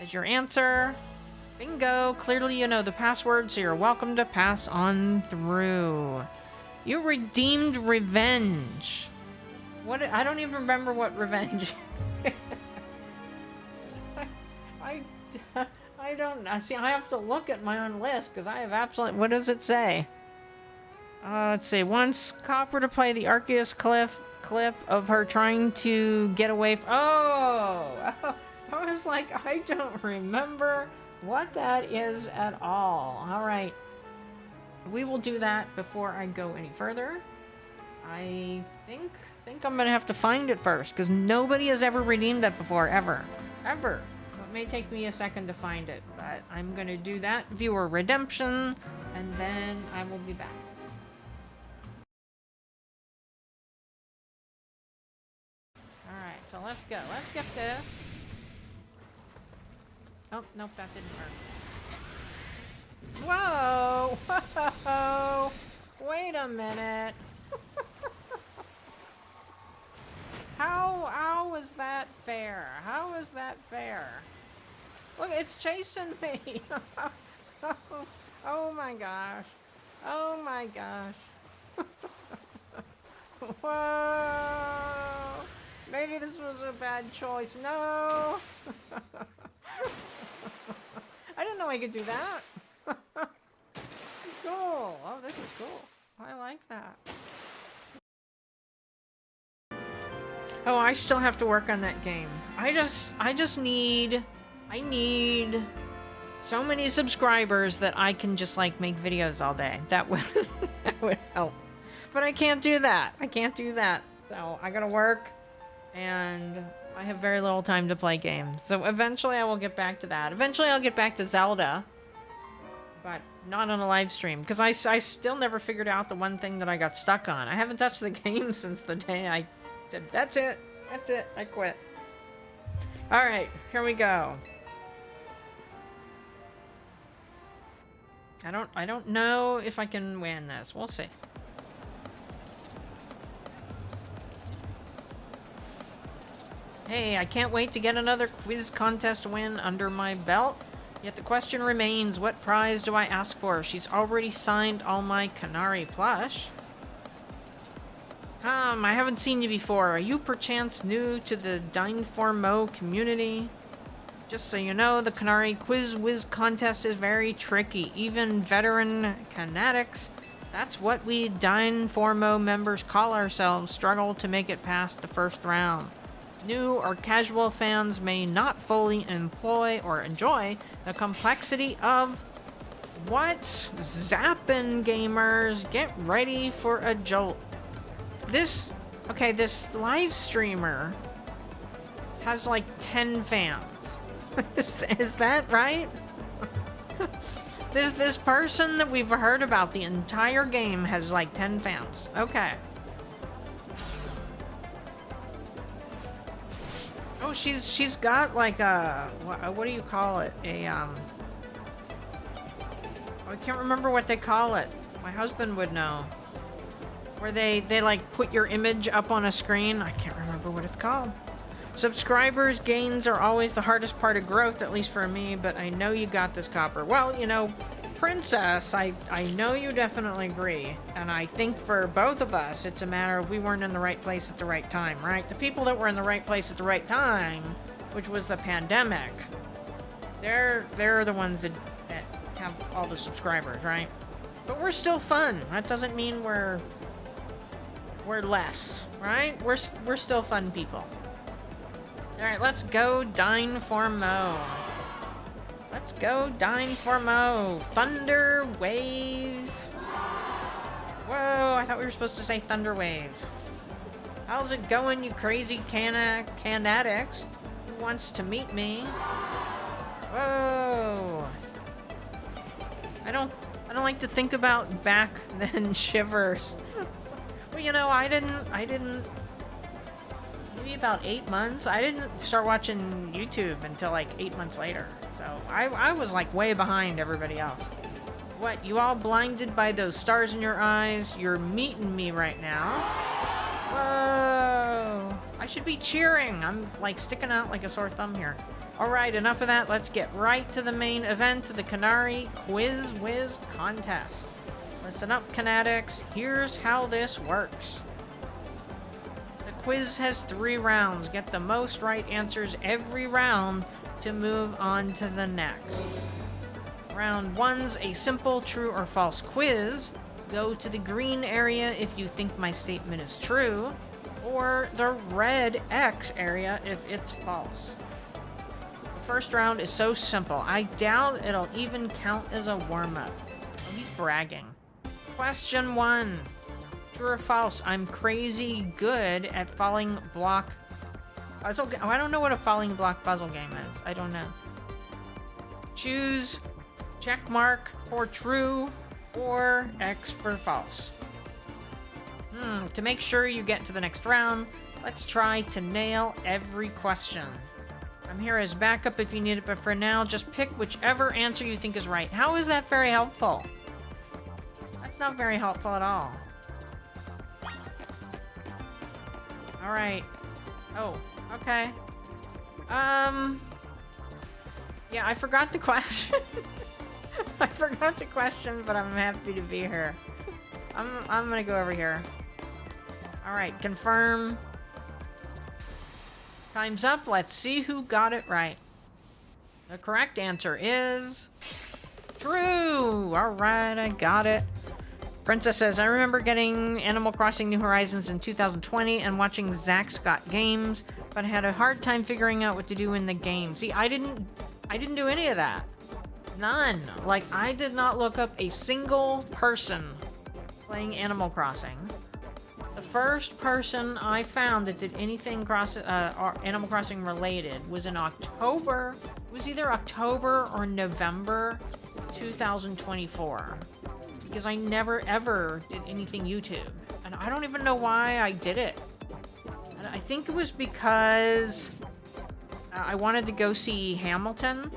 is your answer. Bingo. Clearly you know the password, so you're welcome to pass on through. You redeemed revenge. What? I don't even remember what revenge. I don't know. See, I have to look at my own list because I have absolutely... What does it say? Let's see. Once Copper to play the Arceus clip of her trying to get away from... Oh! I was like, I don't remember what that is at all. Alright. We will do that before I go any further. I think I'm gonna have to find it first because nobody has ever redeemed that before. Ever. It may take me a second to find it, but I'm gonna do that. Viewer redemption, and then I will be back. Alright, so let's go. Let's get this. Oh, nope, that didn't work. Whoa! Whoa! Wait a minute. How is that fair? How is that fair? Look, it's chasing me. Oh my gosh. Oh my gosh. Whoa. Maybe this was a bad choice. No. I didn't know I could do that. Cool. Oh, this is cool. I like that. Oh, I still have to work on that game. I need so many subscribers that I can just like make videos all day. That would that would help. But I can't do that. So I gotta work, and I have very little time to play games. So eventually I will get back to that. Eventually I'll get back to Zelda, but not on a live stream because I still never figured out the one thing that I got stuck on. I haven't touched the game since the day I said, that's it, I quit. Alright, here we go. I don't know if I can win this. We'll see. Hey, I can't wait to get another quiz contest win under my belt. Yet the question remains, what prize do I ask for? She's already signed all my Canari plush. I haven't seen you before. Are you perchance new to the Dyneformo community? Just so you know, the Canari Quiz Whiz contest is very tricky. Even veteran Canatics, that's what we Dyneformo members call ourselves, struggle to make it past the first round. New or casual fans may not fully employ or enjoy the complexity of what? Zappin' gamers, get ready for a jolt. This live streamer has like 10 fans. Is that right? This person that we've heard about the entire game has like 10 fans. Okay. Oh, she's got like a what do you call it? I can't remember what they call it. My husband would know. Where they like put your image up on a screen. I can't remember what it's called. Subscribers gains are always the hardest part of growth, at least for me, but I know you got this, Copper. Well, you know, Princess, I know you definitely agree. And I think for both of us, it's a matter of we weren't in the right place at the right time, right? The people that were in the right place at the right time, which was the pandemic, they're the ones that have all the subscribers, right? But we're still fun. That doesn't mean we're less, right? We're still fun people. All right, let's go dine for Mo. Let's go dine for Mo. Thunder wave. Whoa, I thought we were supposed to say thunder wave. How's it going, you crazy Canatics? Who wants to meet me? Whoa. I don't like to think about back then shivers. Well, you know, I didn't maybe about 8 months. I didn't start watching YouTube until like 8 months later. So I was like way behind everybody else. What, you all blinded by those stars in your eyes? You're meeting me right now. Whoa. I should be cheering. I'm like sticking out like a sore thumb here. All right, enough of that. Let's get right to the main event, the Canari Quiz Whiz Contest. Listen up, Canatics. Here's how this works. The quiz has 3 rounds. Get the most right answers every round to move on to the next. Round 1's a simple true or false quiz. Go to the green area if you think my statement is true, or the red X area if it's false. The first round is so simple, I doubt it'll even count as a warm-up. Oh, he's bragging. Question 1. True or false? I'm crazy good at falling block puzzle. Oh, I don't know what a falling block puzzle game is. I don't know. Choose check mark for true or X for false. To make sure you get to the next round, let's try to nail every question. I'm here as backup if you need it, but for now, just pick whichever answer you think is right. How is that very helpful? That's not very helpful at all. All right. Oh, okay. Yeah, I forgot the question. I forgot the question, but I'm happy to be here. I'm gonna go over here. All right, confirm. Time's up. Let's see who got it right. The correct answer is true. All right, I got it. Princess says, I remember getting Animal Crossing New Horizons in 2020 and watching Zach Scott games, but I had a hard time figuring out what to do in the game. See, I didn't do any of that. None. Like, I did not look up a single person playing Animal Crossing. The first person I found that did anything Animal Crossing related was in October. It was either October or November 2024. Because I never ever did anything YouTube. And I don't even know why I did it. And I think it was because I wanted to go see Hamilton.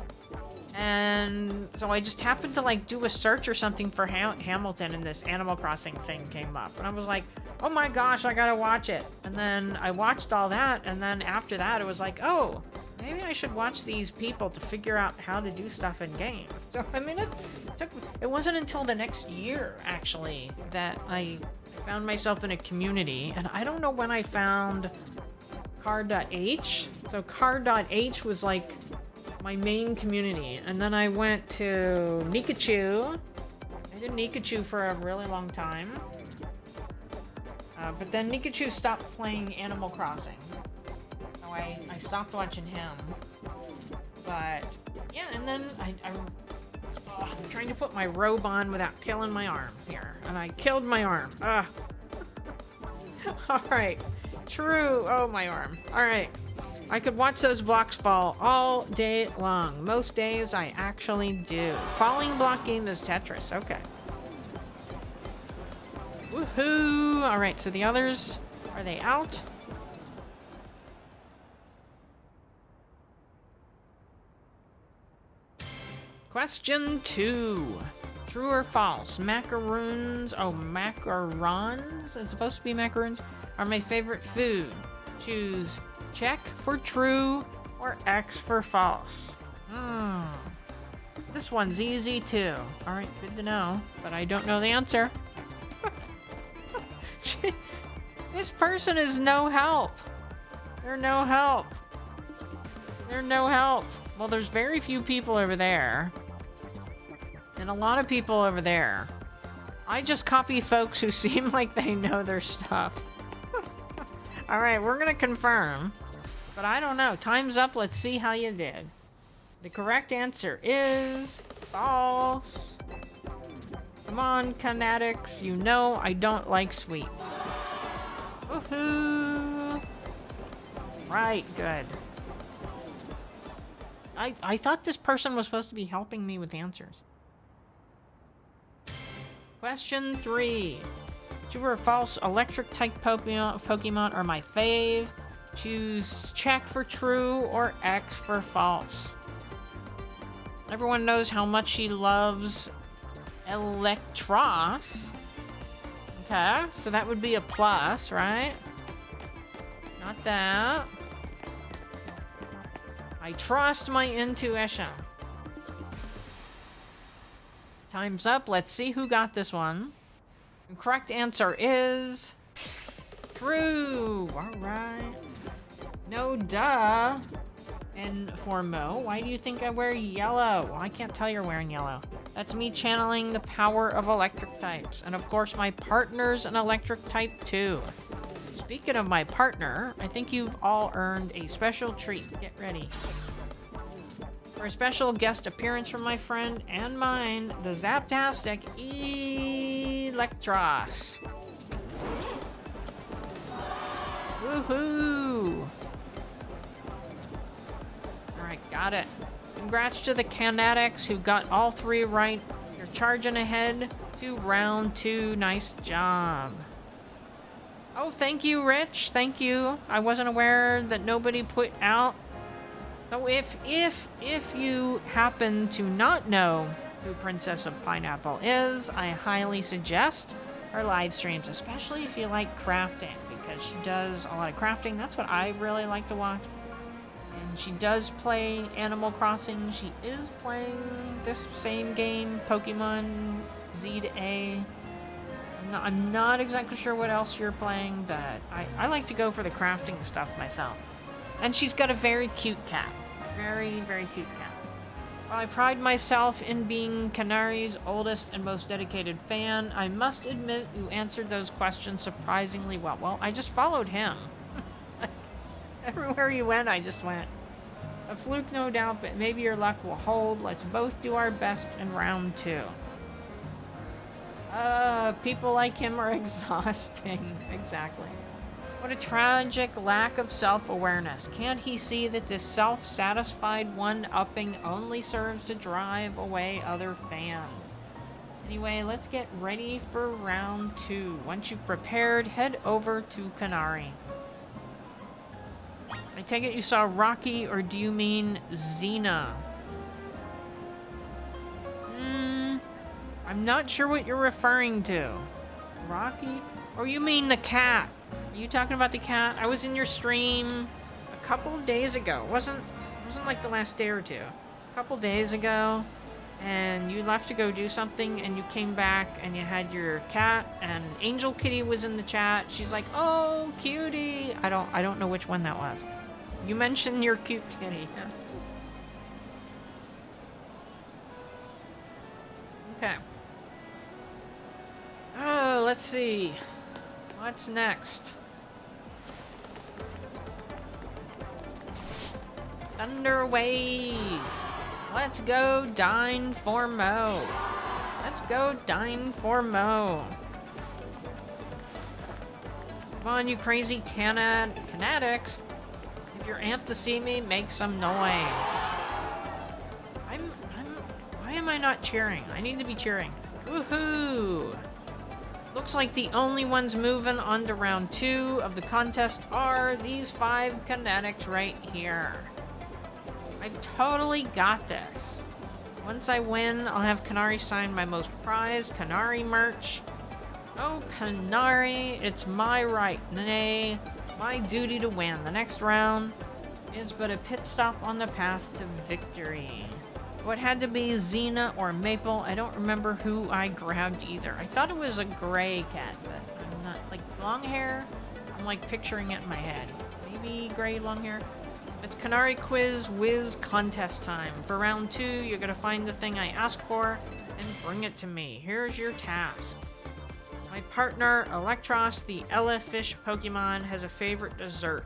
And so I just happened to like do a search or something for Hamilton, and this Animal Crossing thing came up. And I was like, oh my gosh, I gotta watch it. And then I watched all that, and then after that it was like, oh, maybe I should watch these people to figure out how to do stuff in game. So I mean, it wasn't until the next year actually that I found myself in a community, and I don't know when I found Card.h. So Card.h was like my main community, and then I went to Nikachu. I did Nikachu for a really long time, but then Nikachu stopped playing Animal Crossing, so I stopped watching him. But yeah, and then I'm trying to put my robe on without killing my arm here, and I killed my arm. All right, true. Oh, my arm. All right. I could watch those blocks fall all day long. Most days I actually do. Falling block game is Tetris. Okay. Woohoo! All right, so the others, are they out? Question 2. True or false? Macaroons, macarons? It's supposed to be macaroons, are my favorite food. Choose check for true or X for false. This one's easy too. All right, good to know, but I don't know the answer. This person is no help. They're no help. They're no help. Well, there's very few people over there. And a lot of people over there. I just copy folks who seem like they know their stuff. Alright, we're gonna confirm. But I don't know. Time's up. Let's see how you did. The correct answer is false. Come on, Canatics. You know I don't like sweets. Woohoo! Right, good. I thought this person was supposed to be helping me with answers. Question 3. True or false, electric type Pokemon are my fave. Choose check for true or X for false. Everyone knows how much she loves Electros. Okay, so that would be a plus, right? Not that. I trust my intuition. Time's up. Let's see who got this one. The correct answer is true. All right. No duh. And for Mo, why do you think I wear yellow? Well, I can't tell you're wearing yellow. That's me channeling the power of electric types. And of course, my partner's an electric type too. Speaking of my partner, I think you've all earned a special treat. Get ready. For a special guest appearance from my friend and mine, the Zaptastic Electros. Woohoo! Alright, got it. Congrats to the Canatics who got all 3 right. You're charging ahead to round 2. Nice job. Oh, thank you, Rich. Thank you. I wasn't aware that nobody put out. So if you happen to not know who Princess of Pineapple is, I highly suggest her live streams, especially if you like crafting, because she does a lot of crafting. That's what I really like to watch. And she does play Animal Crossing. She is playing this same game, Pokemon Z to A. I'm not exactly sure what else you're playing, but I like to go for the crafting stuff myself. And she's got a very cute cat. Very, very cute cat. While I pride myself in being Canari's oldest and most dedicated fan, I must admit you answered those questions surprisingly well. Well, I just followed him. Like, everywhere you went, I just went. A fluke, no doubt, but maybe your luck will hold. Let's both do our best in round 2. People like him are exhausting. Exactly. What a tragic lack of self-awareness. Can't he see that this self-satisfied one-upping only serves to drive away other fans? Anyway, let's get ready for round 2. Once you've prepared, head over to Canari. I take it you saw Rocky, or do you mean Xena? I'm not sure what you're referring to. Rocky? Or you mean the cat? Are you talking about the cat? I was in your stream a couple of days ago. It wasn't like the last day or two. A couple days ago, and you left to go do something, and you came back, and you had your cat, and Angel Kitty was in the chat. She's like, "Oh, cutie." I don't know which one that was. You mentioned your cute kitty. Okay. Oh, let's see. What's next? Thunder Wave. Let's go dine for Mo. Let's go dine for Mo. Come on, you crazy Canatics. If you're amped to see me, make some noise. Why am I not cheering? I need to be cheering. Woohoo! Looks like the only ones moving on to round 2 of the contest are these 5 Canatics right here. I've totally got this. Once I win, I'll have Canari sign my most prized Canari merch. Oh, Canari, it's my right, nay, my duty to win. The next round is but a pit stop on the path to victory. What had to be Xena or Maple? I don't remember who I grabbed either. I thought it was a gray cat, but I'm not, like, long hair? I'm like picturing it in my head. Maybe gray long hair? It's Canari Quiz Whiz contest time. For round 2, you're gonna find the thing I asked for and bring it to me. Here's your task. My partner, Electros, the Elefish Pokemon, has a favorite dessert.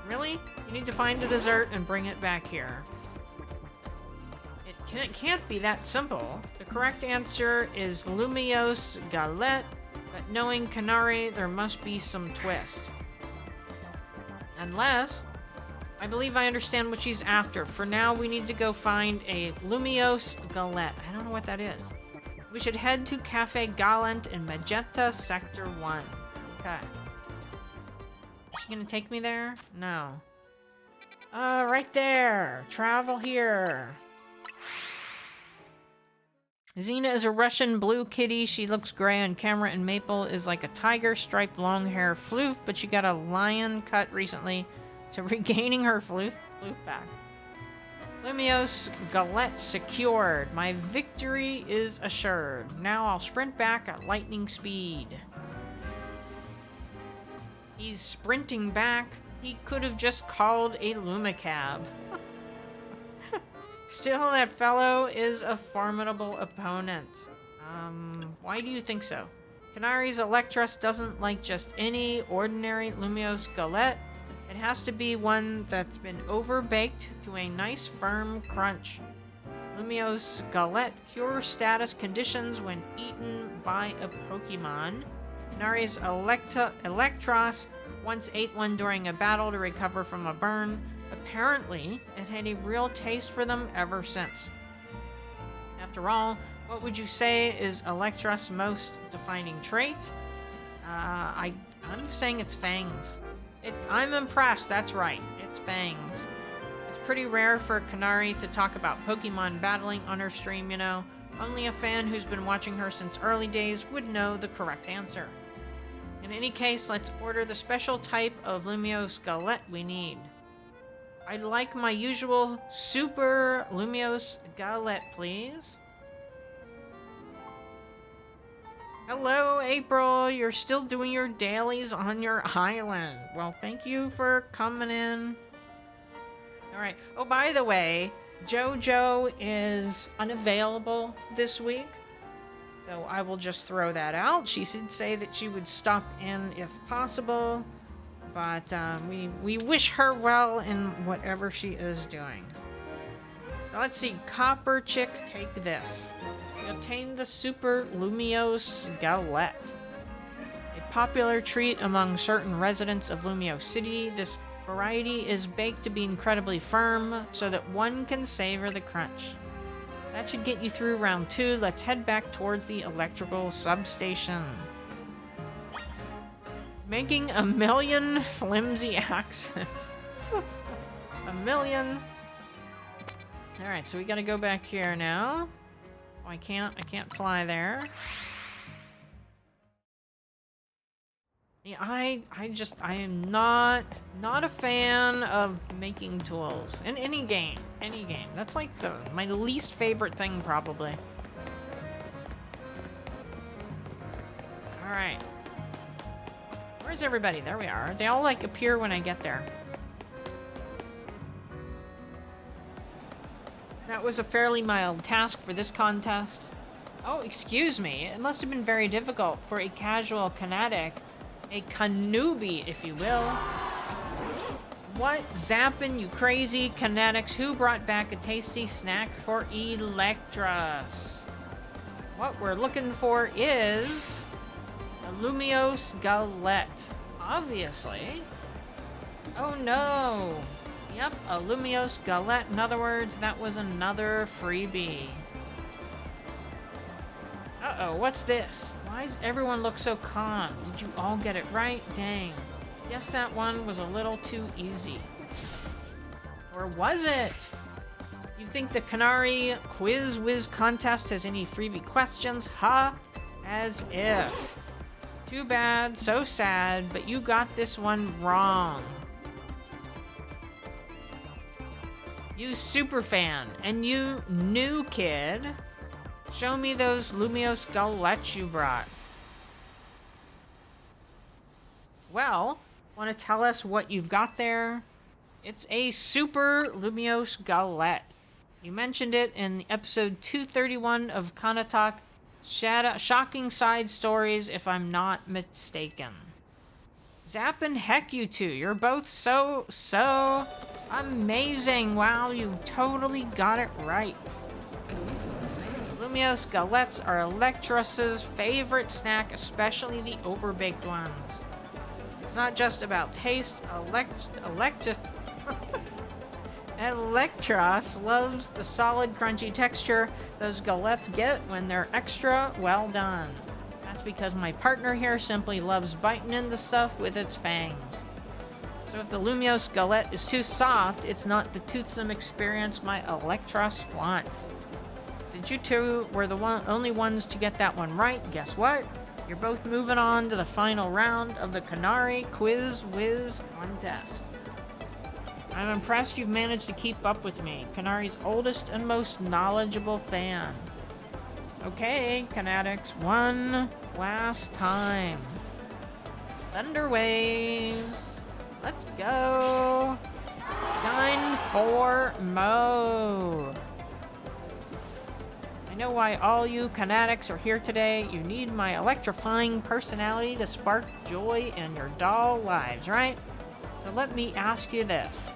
Really? You need to find a dessert and bring it back here. It can't be that simple. The correct answer is Lumiose Galette, but knowing Canari, there must be some twist. Unless, I believe I understand what she's after. For now, we need to go find a Lumiose Galette. I don't know what that is. We should head to Cafe Gallant in Magenta Sector 1. Okay. Is she gonna take me there? No. Right there. Travel here. Xena is a Russian blue kitty. She looks gray on camera, and Maple is like a tiger, striped long hair floof, but she got a lion cut recently, so regaining her floof back. Lumiose Galette secured. My victory is assured. Now I'll sprint back at lightning speed. He's sprinting back. He could have just called a Lumicab. Still, that fellow is a formidable opponent. Why do you think so? Canari's Electros doesn't like just any ordinary Lumiose Galette. It has to be one that's been over-baked to a nice firm crunch. Lumiose Galette cure status conditions when eaten by a Pokemon. Canari's Electros once ate one during a battle to recover from a burn. Apparently, it had a real taste for them ever since. After all, what would you say is Electros' most defining trait? I'm saying it's fangs. I'm impressed, that's right. It's fangs. It's pretty rare for Canari to talk about Pokemon battling on her stream, you know. Only a fan who's been watching her since early days would know the correct answer. In any case, let's order the special type of Lumiose Galette we need. I'd like my usual Super Lumiose Galette, please. Hello, April. You're still doing your dailies on your island. Well, thank you for coming in. Alright. Oh, by the way, JoJo is unavailable this week. So I will just throw that out. She did say that she would stop in if possible. But we wish her well in whatever she is doing. Now, let's see. Copper Chick, take this. We obtained the Super Lumiose Galette. A popular treat among certain residents of Lumiose City, this variety is baked to be incredibly firm so that one can savor the crunch. That should get you through round 2. Let's head back towards the electrical substation. Making a million flimsy axes. A million. Alright, so we gotta go back here now. Oh, I can't fly there. Yeah, I am not a fan of making tools in any game. That's like my least favorite thing, probably. Alright. Where's everybody? There we are. They all, like, appear when I get there. That was a fairly mild task for this contest. Oh, excuse me. It must have been very difficult for a casual Canatic. A Canooby, if you will. What zappin', you crazy Canatics? Who brought back a tasty snack for Electros? What we're looking for is a Lumiose Galette. Obviously. Oh no. Yep, a Lumiose Galette. In other words, that was another freebie. Uh-oh, what's this? Why does everyone look so calm? Did you all get it right? Dang. Guess that one was a little too easy. Or was it? You think the Canari Quiz Whiz contest has any freebie questions? Huh? As if. Too bad, so sad, but you got this one wrong. You superfan, and you new kid. Show me those Lumiose Galettes you brought. Well, want to tell us what you've got there? It's a Super Lumiose Galette. You mentioned it in episode 231 of Kana Talk. Shocking side stories, if I'm not mistaken. Zap and heck, you two. You're both so amazing. Wow, you totally got it right. Lumios galettes are Electros's favorite snack, especially the overbaked ones. It's not just about taste. Electros loves the solid, crunchy texture those galettes get when they're extra well done. That's because my partner here simply loves biting into stuff with its fangs. So if the Lumios galette is too soft, it's not the toothsome experience my Electros wants. Since you two were the only ones to get that one right, guess what? You're both moving on to the final round of the Canari Quiz Whiz contest. I'm impressed you've managed to keep up with me, Canari's oldest and most knowledgeable fan. Okay, Canatics, one last time. Thunderwave. Let's go. Dine for mode. I know why all you Canatics are here today. You need my electrifying personality to spark joy in your dull lives, right? So let me ask you this.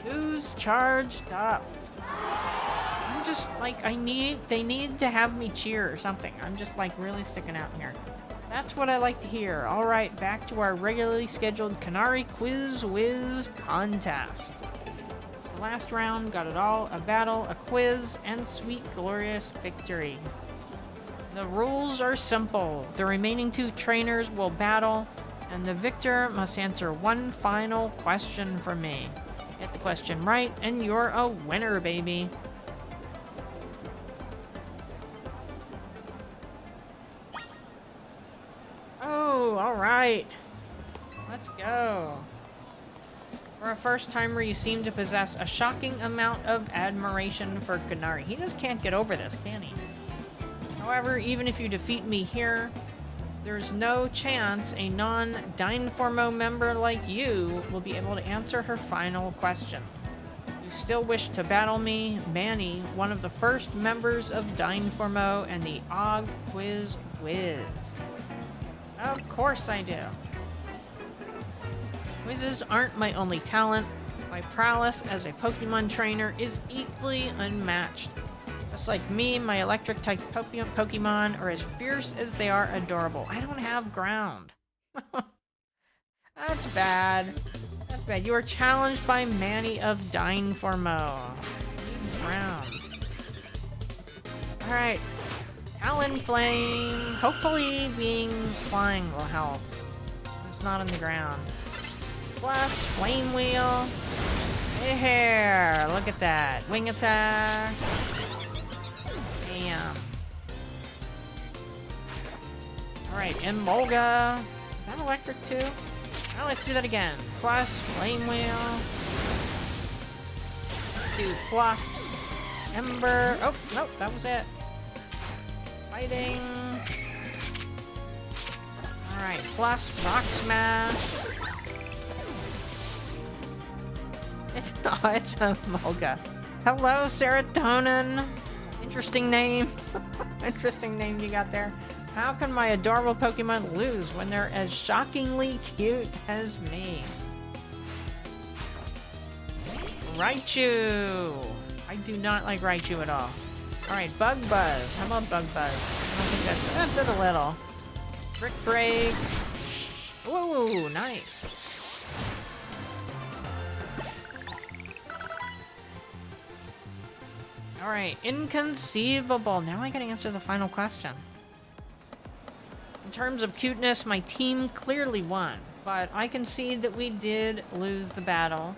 Who's charged up? I'm just like, they need to have me cheer or something. I'm just like really sticking out here. That's what I like to hear. All right, back to our regularly scheduled Canari Quiz Whiz contest. The last round got it all, a battle, a quiz, and sweet glorious victory. The rules are simple. The remaining two trainers will battle, and the victor must answer one final question from me. Get the question right, and you're a winner, baby. Oh, alright. Let's go. For a first-timer, you seem to possess a shocking amount of admiration for Canari. He just can't get over this, can he? However, even if you defeat me here, there's no chance a non-Dyneformo member like you will be able to answer her final question. You still wish to battle me, Manny, one of the first members of Dyneformo and the Og Quiz Whiz. Of course I do. Quizzes aren't my only talent. My prowess as a Pokemon trainer is equally unmatched. Just like me, my electric-type Pokemon are as fierce as they are adorable. I don't have ground. That's bad. That's bad. You are challenged by Manny of Dyneformo. Ground. Alright. Talonflame. Hopefully being flying will help. It's not on the ground. Plus, Flame Wheel. Here, look at that. Wing attack. Bam. Alright, Emolga. Is that electric too? Well, let's do that again. Plus, Flame Wheel. Let's do plus Ember. Oh, nope, that was it. Fighting. Alright, plus Rock Smash. It's a Mulga. Hello, Serotonin. Interesting name. Interesting name you got there. How can my adorable Pokemon lose when they're as shockingly cute as me? Raichu. I do not like Raichu at all. Alright, Bug Buzz. How about Bug Buzz? I don't think that did a little. Brick Break. Ooh, nice. Alright, inconceivable. Now I gotta answer the final question. In terms of cuteness, my team clearly won, but I concede that we did lose the battle.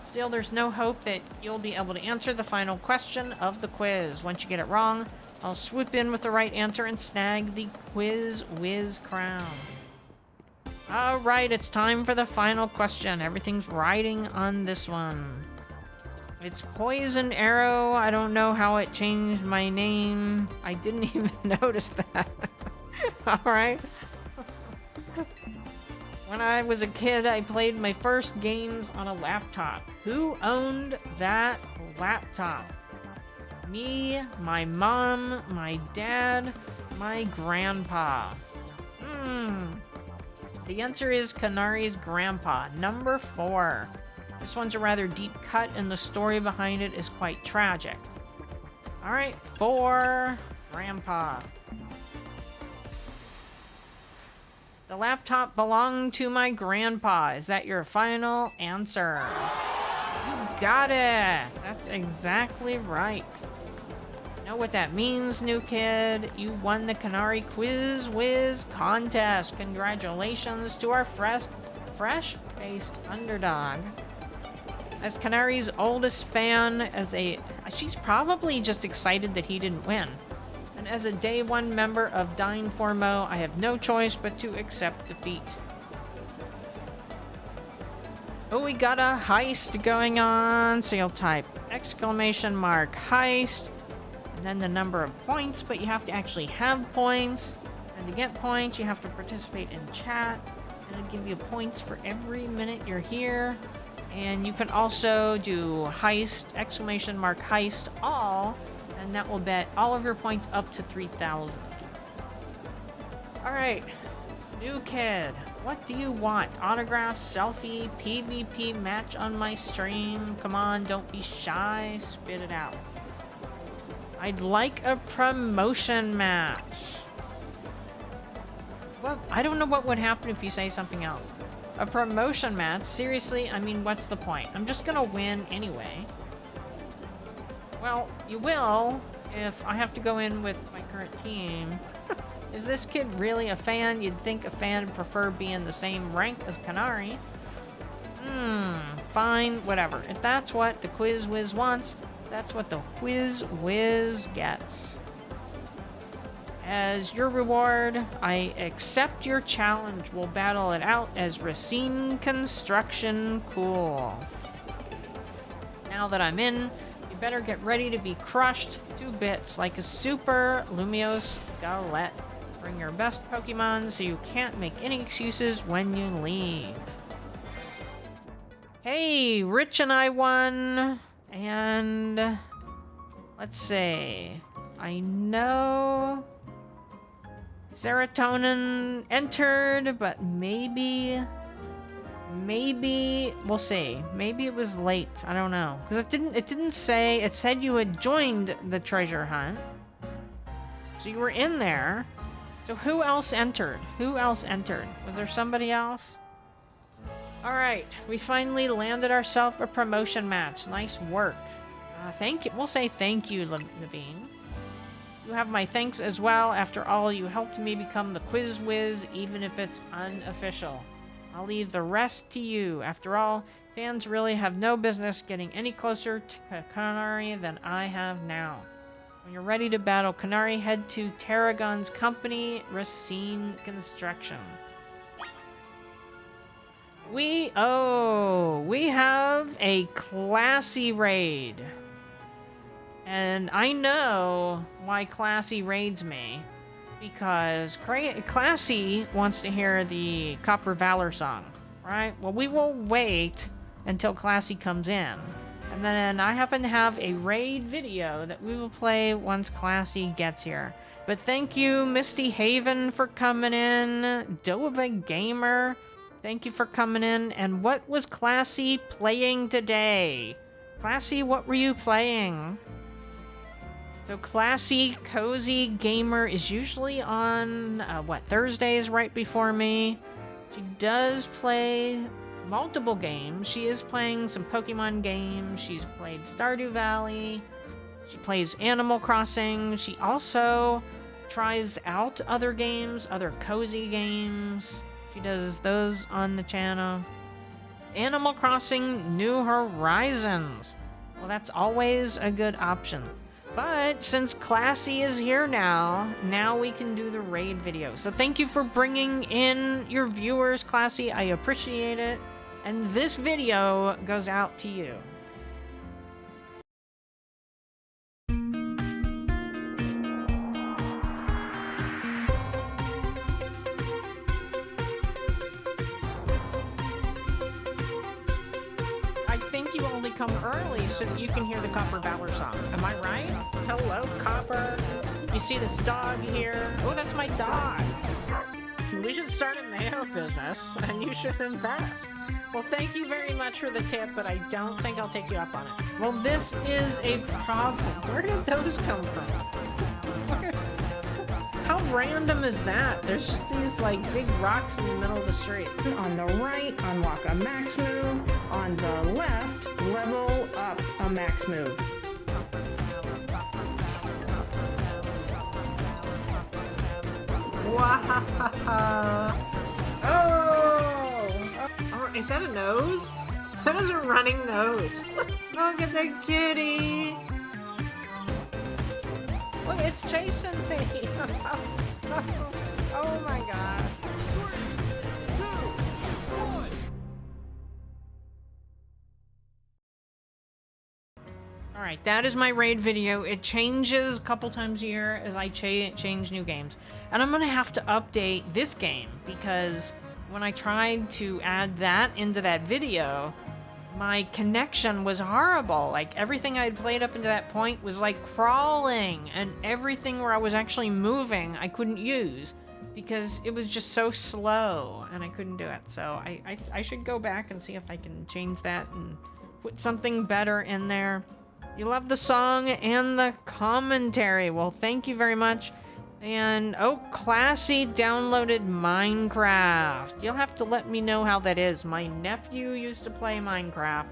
Still, there's no hope that you'll be able to answer the final question of the quiz. Once you get it wrong, I'll swoop in with the right answer and snag the Quiz Whiz crown. Alright, it's time for the final question. Everything's riding on this one. It's Poison Arrow. I don't know how it changed my name. I didn't even notice that. Alright. When I was a kid, I played my first games on a laptop. Who owned that laptop? Me, my mom, my dad, my grandpa? The answer is Canari's grandpa, number 4. This one's a rather deep cut, and the story behind it is quite tragic. Alright, 4, grandpa. The laptop belonged to my grandpa. Is that your final answer? You got it! That's exactly right. Know what that means, new kid? You won the Canari Quiz Whiz contest. Congratulations to our fresh-faced underdog. As Canari's oldest fan, she's probably just excited that he didn't win. And as a day 1 member of Dying Formo, I have no choice but to accept defeat. Oh, we got a heist going on, so you'll type exclamation mark heist, and then the number of points, but you have to actually have points. And to get points, you have to participate in chat, and it'll give you points for every minute you're here. And you can also do heist, exclamation mark heist all, and that will bet all of your points up to 3,000. Alright, new kid, what do you want? Autograph, selfie, PvP match on my stream? Come on, don't be shy, spit it out. I'd like a promotion match. Well, I don't know what would happen if you say something else. A promotion match? Seriously? I mean, what's the point? I'm just gonna win anyway. Well, you will if I have to go in with my current team. Is this kid really a fan? You'd think a fan would prefer being the same rank as Canari. Fine, whatever. If that's what the Quiz Whiz wants, that's what the Quiz Whiz gets. As your reward, I accept your challenge. We'll battle it out as Racine Construction. Cool. Now that I'm in, you better get ready to be crushed to bits like a super Lumiose Skelet. Bring your best Pokemon so you can't make any excuses when you leave. Hey, Rich and I won. And let's see. I know Serotonin entered, but maybe we'll see. Maybe it was late. I don't know, because it didn't say. It said you had joined the treasure hunt, so you were in there. So who else entered? Who else entered? Was there somebody else? All right, we finally landed ourselves a promotion match. Nice work. Thank you. We'll say thank you, Levine. You have my thanks as well. After all, you helped me become the Quiz Whiz, even if it's unofficial. I'll leave the rest to you. After all, fans really have no business getting any closer to Canari than I have now. When you're ready to battle Canari, head to Tarragon's company, Racine Construction. We have a classy raid. And I know why Classy raids me, because Classy wants to hear the Copper Valor song, right? Well, we will wait until Classy comes in. And then I happen to have a raid video that we will play once Classy gets here. But thank you, Misty Haven, for coming in. Dova Gamer, thank you for coming in. And what was Classy playing today? Classy, what were you playing? So Classy Cozy Gamer is usually on, Thursdays right before me. She does play multiple games. She is playing some Pokemon games. She's played Stardew Valley. She plays Animal Crossing. She also tries out other games, other cozy games. She does those on the channel. Animal Crossing New Horizons. Well, that's always a good option. But since Classy is here now we can do the raid video. So thank you for bringing in your viewers, Classy. I appreciate it. And this video goes out to you. You only come early so that you can hear the Copper Valor song. Am I right? Hello, Copper. you see this dog here? Oh, that's my dog. We should start a mayo business, and you should invest. Well, thank you very much for the tip, but I don't think I'll take you up on it. Well, this is a problem. Where did those come from? How random is that? There's just these, like, big rocks in the middle of the street. On the right, unlock a max move. On the left, level up a max move. Wow! Oh, is that a nose? That is a running nose. Look at the kitty. Look, it's chasing me. Oh my god. 3, 2, 1. Alright, that is my raid video. It changes a couple times a year as I change new games. And I'm gonna have to update this game because when I tried to add that into that video, my connection was horrible. Like, everything I had played up into that point was like crawling, and everything where I was actually moving I couldn't use because it was just so slow and I couldn't do it. So I should go back and see if I can change that and put something better in there. You love the song and the commentary. Well, thank you very much. And, oh, Classy downloaded Minecraft. You'll have to let me know how that is. My nephew used to play Minecraft.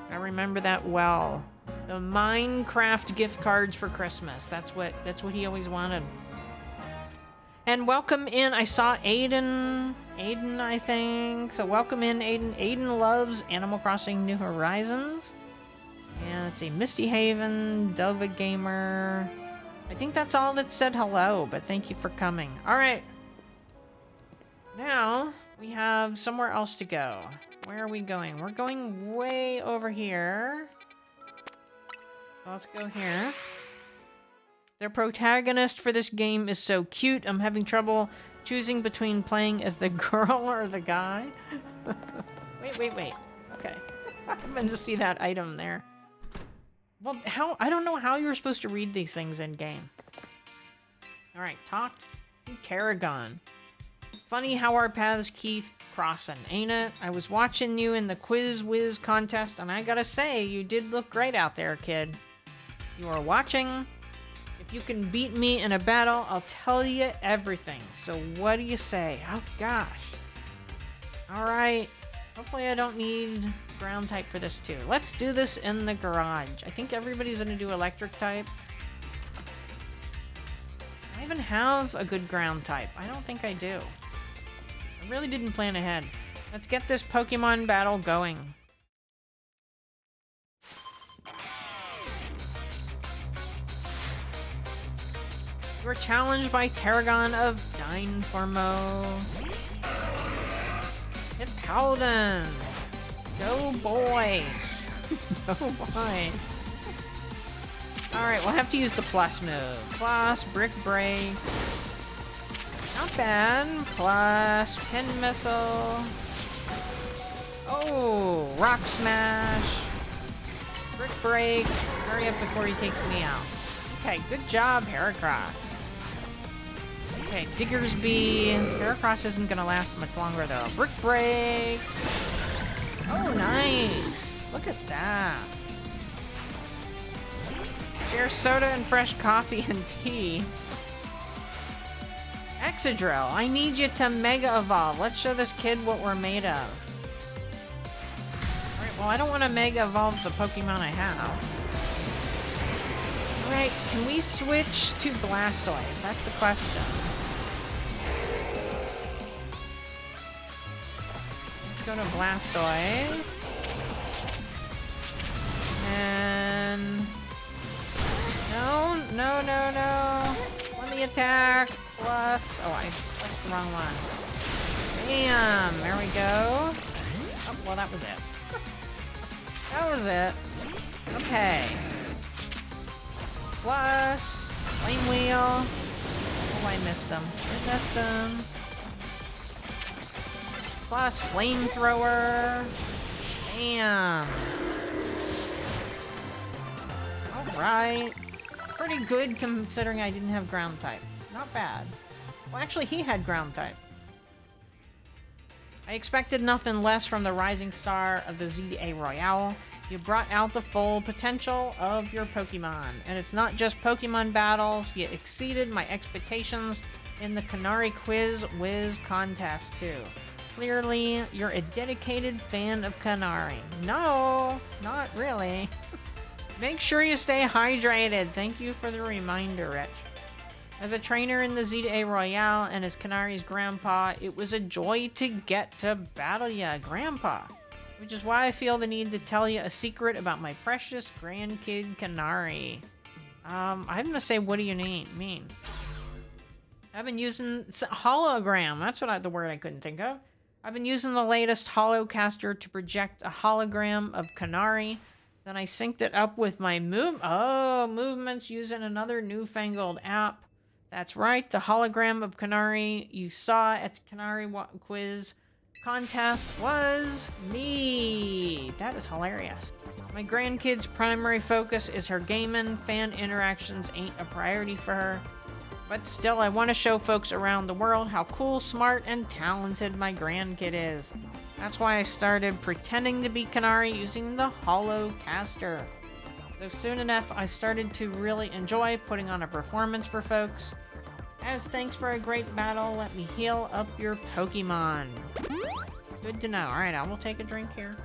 I remember that well. The Minecraft gift cards for Christmas. That's what he always wanted. And welcome in. I saw Aiden, I think. So welcome in, Aiden. Aiden loves Animal Crossing New Horizons. And let's see, Misty Haven, Dova Gamer. I think that's all that said hello, but thank you for coming. All right. Now, we have somewhere else to go. Where are we going? We're going way over here. So let's go here. The protagonist for this game is so cute. I'm having trouble choosing between playing as the girl or the guy. Wait. Okay. I happened to see that item there. Well, I don't know how you were supposed to read these things in game. Alright, talk to Tarragon. Funny how our paths keep crossing, ain't it? I was watching you in the Quiz Whiz contest, and I gotta say, you did look great out there, kid. You are watching. If you can beat me in a battle, I'll tell you everything. So what do you say? Oh, gosh. Alright. Hopefully I don't need ground type for this too. Let's do this in the garage. I think everybody's gonna do electric type. I even have a good ground type. I don't think I do. I really didn't plan ahead. Let's get this Pokemon battle going. You are challenged by Tarragon of Dyneformo. Hit Paladin! Go boys! Go boys! Alright, we'll have to use the plus move. Plus, Brick Break. Not bad. Plus, Pin Missile. Oh, Rock Smash. Brick Break. Hurry up before he takes me out. Okay, good job, Heracross. Okay, Digger's Bee. Heracross isn't gonna last much longer though. Brick Break. Oh, nice. Look at that. Share soda and fresh coffee and tea. Excadrill, I need you to Mega Evolve. Let's show this kid what we're made of. Alright, well, I don't want to Mega Evolve the Pokemon I have. Alright, can we switch to Blastoise? That's the question. Let's go to Blastoise. And... No. Let me attack. Plus... Oh, I pressed the wrong one. Bam! There we go. Oh, well, that was it. That was it. Okay. Plus... Flame Wheel. Oh, I missed him. I missed him. Plus Flamethrower. Bam! Alright. Pretty good considering I didn't have ground type. Not bad. Well, actually, he had ground type. I expected nothing less from the rising star of the ZDA Royale. You brought out the full potential of your Pokemon. And it's not just Pokemon battles. You exceeded my expectations in the Canari Quiz Whiz contest, too. Clearly, you're a dedicated fan of Canari. No, not really. Make sure you stay hydrated. Thank you for the reminder, Rich. As a trainer in the ZDA Royale and as Canari's grandpa, it was a joy to get to battle ya, Grandpa. Which is why I feel the need to tell you a secret about my precious grandkid Canari. I'm gonna say, what do you mean? I've been using hologram. That's what the word I couldn't think of. I've been using the latest holocaster to project a hologram of Canari. Then I synced it up with my movements using another newfangled app. That's right, the hologram of Canari you saw at the Canari Quiz contest was me. That is hilarious. My grandkid's primary focus is her gaming. Fan interactions ain't a priority for her. But still, I want to show folks around the world how cool, smart, and talented my grandkid is. That's why I started pretending to be Canari using the holocaster. So soon enough, I started to really enjoy putting on a performance for folks. As thanks for a great battle, let me heal up your Pokemon. Good to know. Alright, I will take a drink here.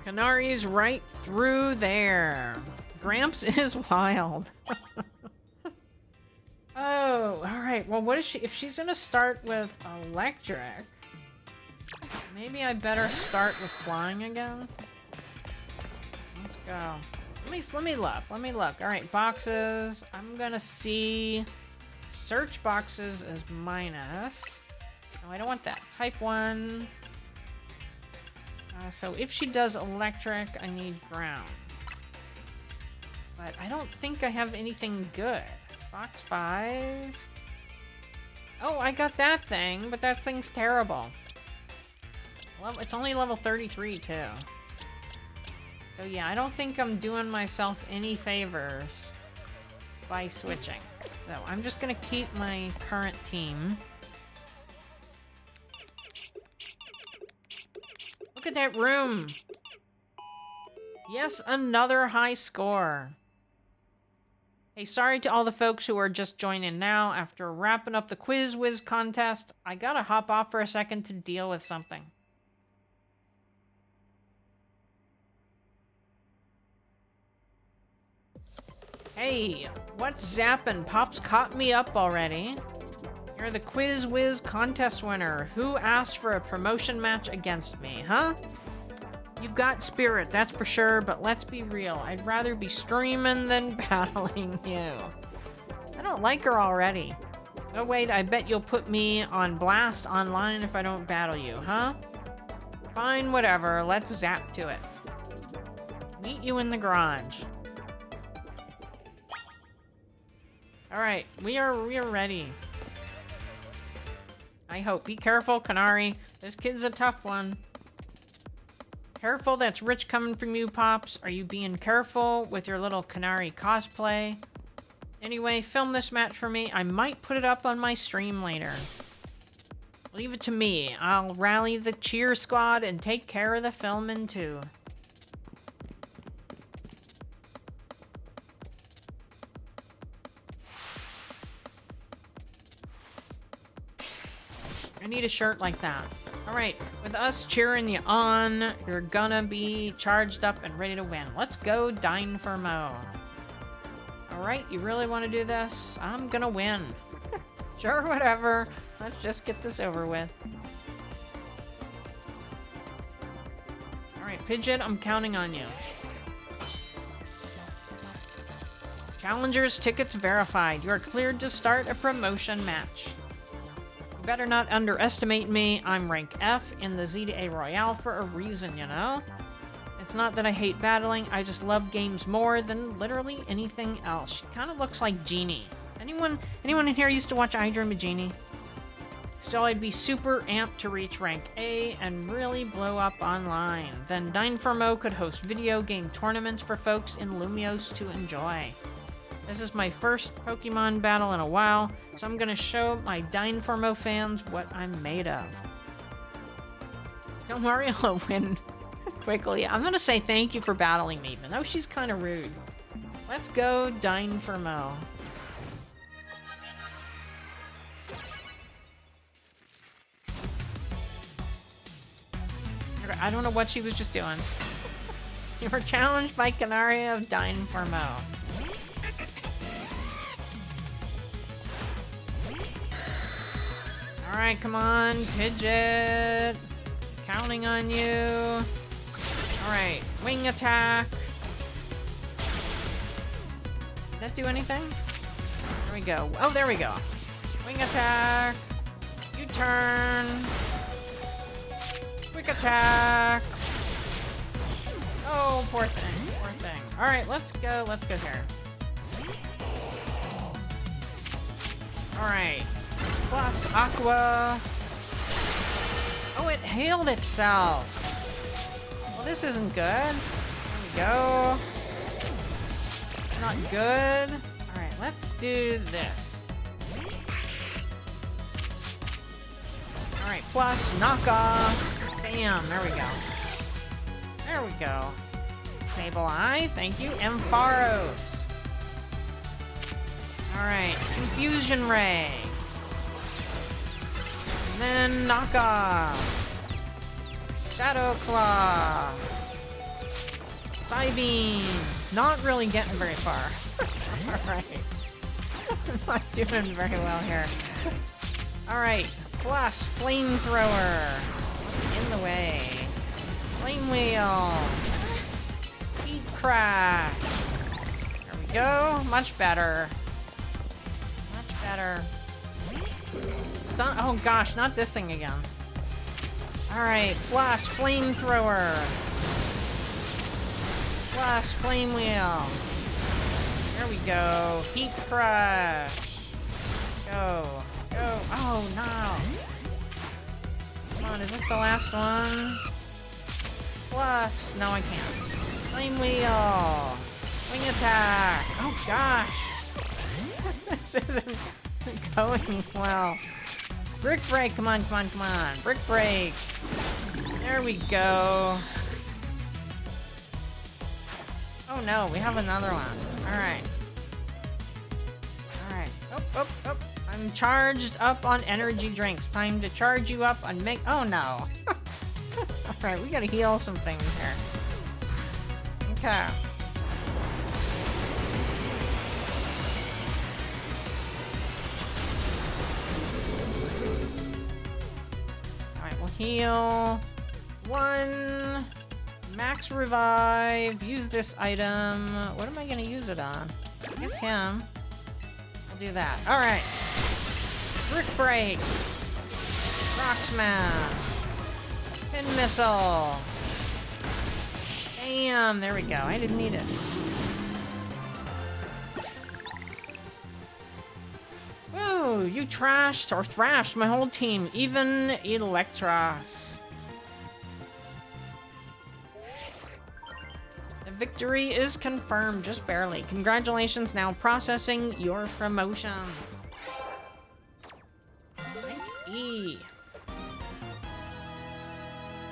Canari's right through there. Gramps is wild. Oh, alright. Well, what is she? If she's gonna start with electric, maybe I better start with flying again. Let's go. Let me look. Alright, boxes. I'm gonna see search boxes as minus. No, I don't want that. Type 1. So if she does electric, I need ground. But I don't think I have anything good. Box 5. Oh, I got that thing, but that thing's terrible. Well, it's only level 33 too. So yeah, I don't think I'm doing myself any favors by switching. So I'm just gonna keep my current team. Look at that room. Yes, another high score. Hey, sorry to all the folks who are just joining now. After wrapping up the Quiz Whiz contest, I gotta hop off for a second to deal with something. Hey, what's zappin'? Pop's caught me up already. You're the Quiz Whiz contest winner. Who asked for a promotion match against me, huh? You've got spirit, that's for sure, but let's be real. I'd rather be streaming than battling you. I don't like her already. Oh wait, I bet you'll put me on blast online if I don't battle you, huh? Fine, whatever. Let's zap to it. Meet you in the garage. Alright, we are ready. I hope. Be careful, Canari. This kid's a tough one. Careful, that's rich coming from you, Pops. Are you being careful with your little Canari cosplay? Anyway, film this match for me. I might put it up on my stream later. Leave it to me. I'll rally the cheer squad and take care of the filming too. I need a shirt like that. Alright, with us cheering you on, you're gonna be charged up and ready to win. Let's go dine for Mo. Alright, you really want to do this? I'm gonna win. Sure, whatever. Let's just get this over with. Alright, Pidgeot, I'm counting on you. Challengers tickets verified. You are cleared to start a promotion match. Better not underestimate me. I'm rank F in the ZDA Royale for a reason, you know? It's not that I hate battling, I just love games more than literally anything else. She kind of looks like Genie. Anyone in here used to watch I Dream of Genie? Still, I'd be super amped to reach rank A and really blow up online. Then Dynformo could host video game tournaments for folks in Lumios to enjoy. This is my first Pokemon battle in a while, so I'm gonna show my Dynformo fans what I'm made of. Don't worry, I'll win quickly. I'm gonna say thank you for battling me, even though she's kind of rude. Let's go, Dynformo. I don't know what she was just doing. You were challenged by Canari of Dynformo. Alright, come on, Pidgeot. Counting on you. Alright, wing attack. Did that do anything? There we go. Oh, there we go. Wing attack. U-turn. Quick attack. Oh, poor thing. Poor thing. Alright, let's go. Let's go here. Alright. Plus Aqua. Oh, it healed itself. Well, this isn't good. There we go. Not good. Alright, let's do this. Alright, plus knockoff. Bam, there we go. There we go. Sableye, thank you. Ampharos. Alright, Confusion Ray. And then knockoff. Shadow Claw. Psybeam. Not really getting very far. Alright. Not doing very well here. Alright. Plus Flamethrower. In the way. Flame Wheel. Heat Crash. There we go. Much better. Much better. Stun. Oh gosh, not this thing again. Alright, plus Flamethrower. Plus Flame Wheel. There we go. Heat Crush. Go. Go. Oh no. Come on, is this the last one? Plus. No, I can't. Flame Wheel. Wing attack. Oh gosh. This isn't going well. Brick Break. Come on, come on, come on. Brick Break. There we go. Oh no, we have another one. Alright. Alright. Oh, oh, oh. I'm charged up on energy drinks. Time to charge you up on make. Oh no. Alright, we gotta heal some things here. Okay. Alright, we'll heal. 1. Max revive. Use this item. What am I gonna use it on? I guess him. I'll do that. Alright. Brick Break. Rock Smash. Pin Missile. Bam. There we go. I didn't need it. Whoa, you trashed or thrashed my whole team. Even Electros. Victory is confirmed, just barely. Congratulations, now processing your promotion. Rank E.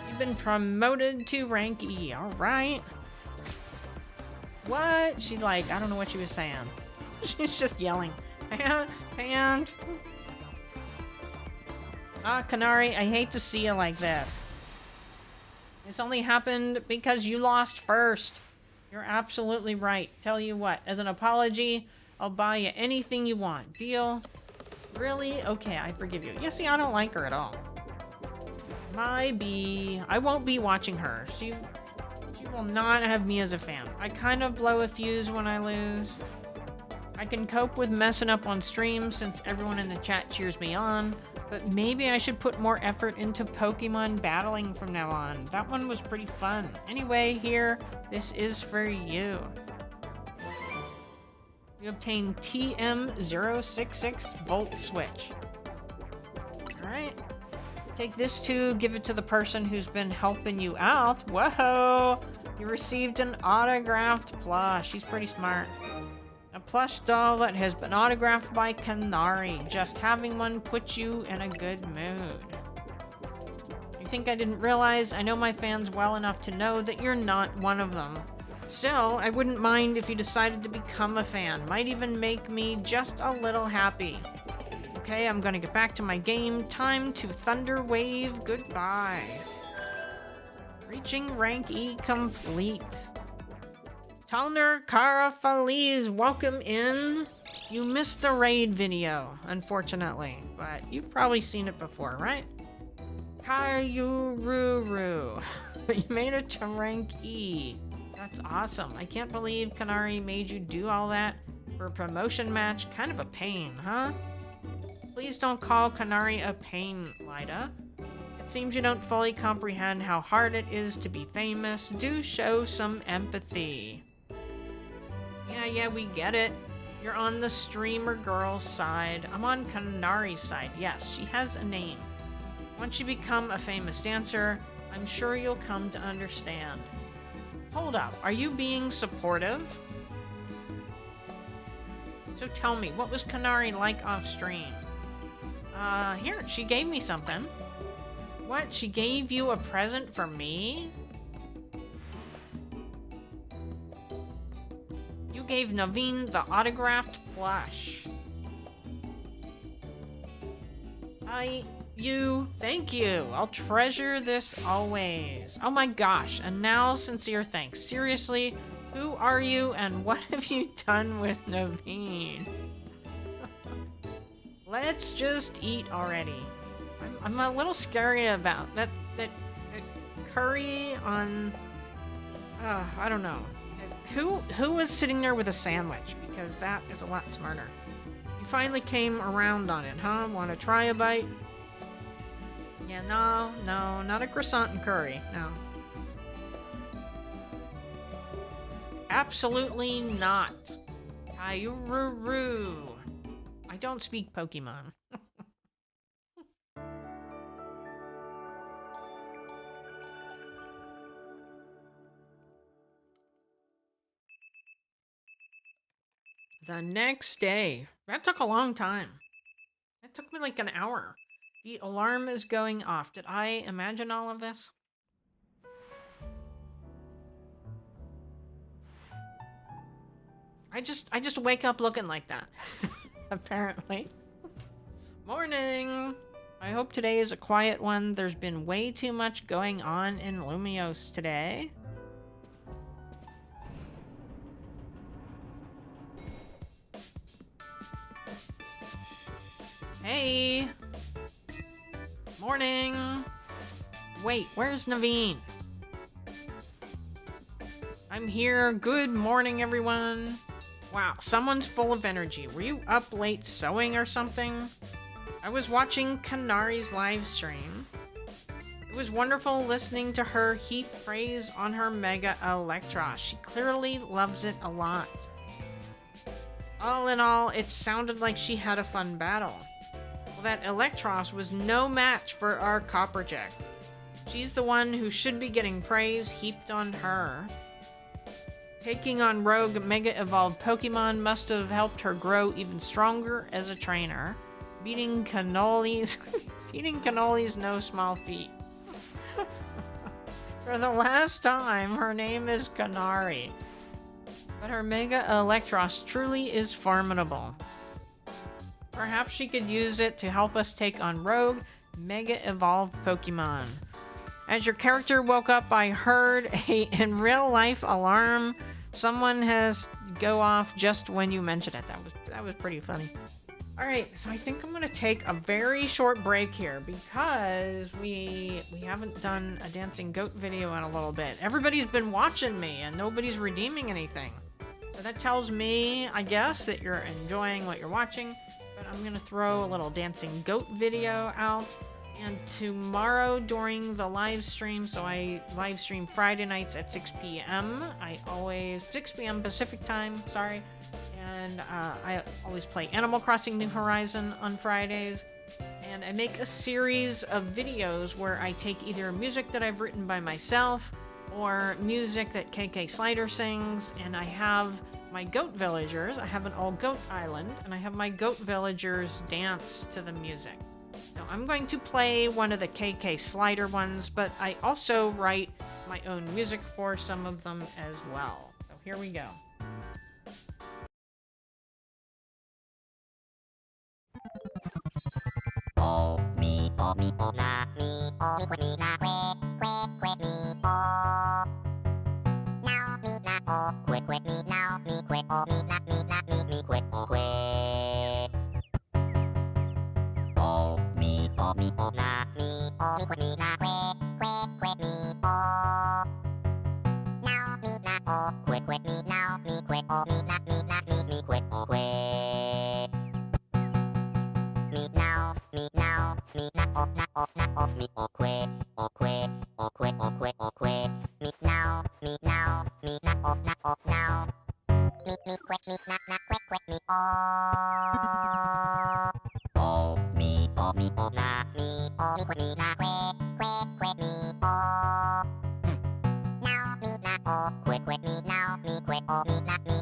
You've been promoted to rank E, alright. What? She like, I don't know what she was saying. She's just yelling. And... Ah, Canari, I hate to see you like this. This only happened because you lost first. You're absolutely right. Tell you what, as an apology, I'll buy you anything you want. Deal? Really? Okay, I forgive you. You see, I don't like her at all. My B. I won't be watching her. She will not have me as a fan. I kind of blow a fuse when I lose. I can cope with messing up on stream since everyone in the chat cheers me on, but maybe I should put more effort into Pokemon battling from now on. That one was pretty fun. Anyway, here, this is for you. You obtain TM066 Volt Switch. Alright. Take this too, give it to the person who's been helping you out. Whoa! You received an autographed plush. She's pretty smart. A plush doll that has been autographed by Canari. Just having one puts you in a good mood. You think I didn't realize? I know my fans well enough to know that you're not one of them. Still, I wouldn't mind if you decided to become a fan. Might even make me just a little happy. Okay, I'm gonna get back to my game. Time to Thunder Wave goodbye. Reaching rank E complete. Talner Kara Feliz, welcome in. You missed the raid video, unfortunately, but you've probably seen it before, right? Kayururu. You made it to rank E. That's awesome. I can't believe Canari made you do all that for a promotion match. Kind of a pain, huh? Please don't call Canari a pain, Lida. It seems you don't fully comprehend how hard it is to be famous. Do show some empathy. Yeah, we get it. You're on the streamer girl's side. I'm on Canari's side. Yes, she has a name. Once you become a famous dancer, I'm sure you'll come to understand. Hold up, are you being supportive? So tell me, what was Canari like off stream? Here, she gave me something. What? She gave you a present for me? You gave Naveen the autographed plush. Thank you. I'll treasure this always. Oh my gosh, and now sincere thanks. Seriously, who are you and what have you done with Naveen? Let's just eat already. I'm a little scary about that curry on... I don't know. Who was sitting there with a sandwich? Because that is a lot smarter. You finally came around on it, huh? Want to try a bite? Yeah, no, not a croissant and curry, no. Absolutely not. Kayururu. I don't speak Pokemon. The next day. That took a long time. That took me like an hour. The alarm is going off. Did I imagine all of this? I just wake up looking like that. Apparently. Morning! I hope today is a quiet one. There's been way too much going on in Lumios today. Hey! Morning! Wait, where's Naveen? I'm here. Good morning, everyone. Wow, someone's full of energy. Were you up late sewing or something? I was watching Canari's live stream. It was wonderful listening to her heap praise on her Mega Electros. She clearly loves it a lot. All in all, it sounded like she had a fun battle. Well, that Electros was no match for our Copperjack. She's the one who should be getting praise heaped on her. Taking on rogue Mega Evolved Pokemon must have helped her grow even stronger as a trainer. Beating Canoli's no small feat. For the last time, her name is Canari. But her Mega Electros truly is formidable. Perhaps she could use it to help us take on rogue Mega Evolved Pokemon. As your character woke up, I heard a in real life alarm. Someone has go off just when you mentioned it. That was pretty funny. All right, so I think I'm gonna take a very short break here because we haven't done a dancing goat video in a little bit. Everybody's been watching me and nobody's redeeming anything. So that tells me, I guess, that you're enjoying what you're watching. But I'm gonna throw a little dancing goat video out. And tomorrow during the live stream, so I live stream Friday nights at 6 p.m. 6 p.m. Pacific time, sorry. And I always play Animal Crossing New Horizon on Fridays. And I make a series of videos where I take either music that I've written by myself or music that KK Slider sings, and I have my goat villagers. I have an all goat island, and I have my goat villagers dance to the music. So I'm going to play one of the KK Slider ones, but I also write my own music for some of them as well. So here we go. Oh me, oh me, oh na me, oh me, me na me, oh. Now me na oh, me now me oh me na me oh Oh me, oh me, oh na me, oh me na me oh. Now me na oh, me now me oh me na me oh Me now, me now, me na oh me oh Me now, me na oh now. Me me oh. Oh me oh na me me na me oh. Now me na oh me now me oh me na me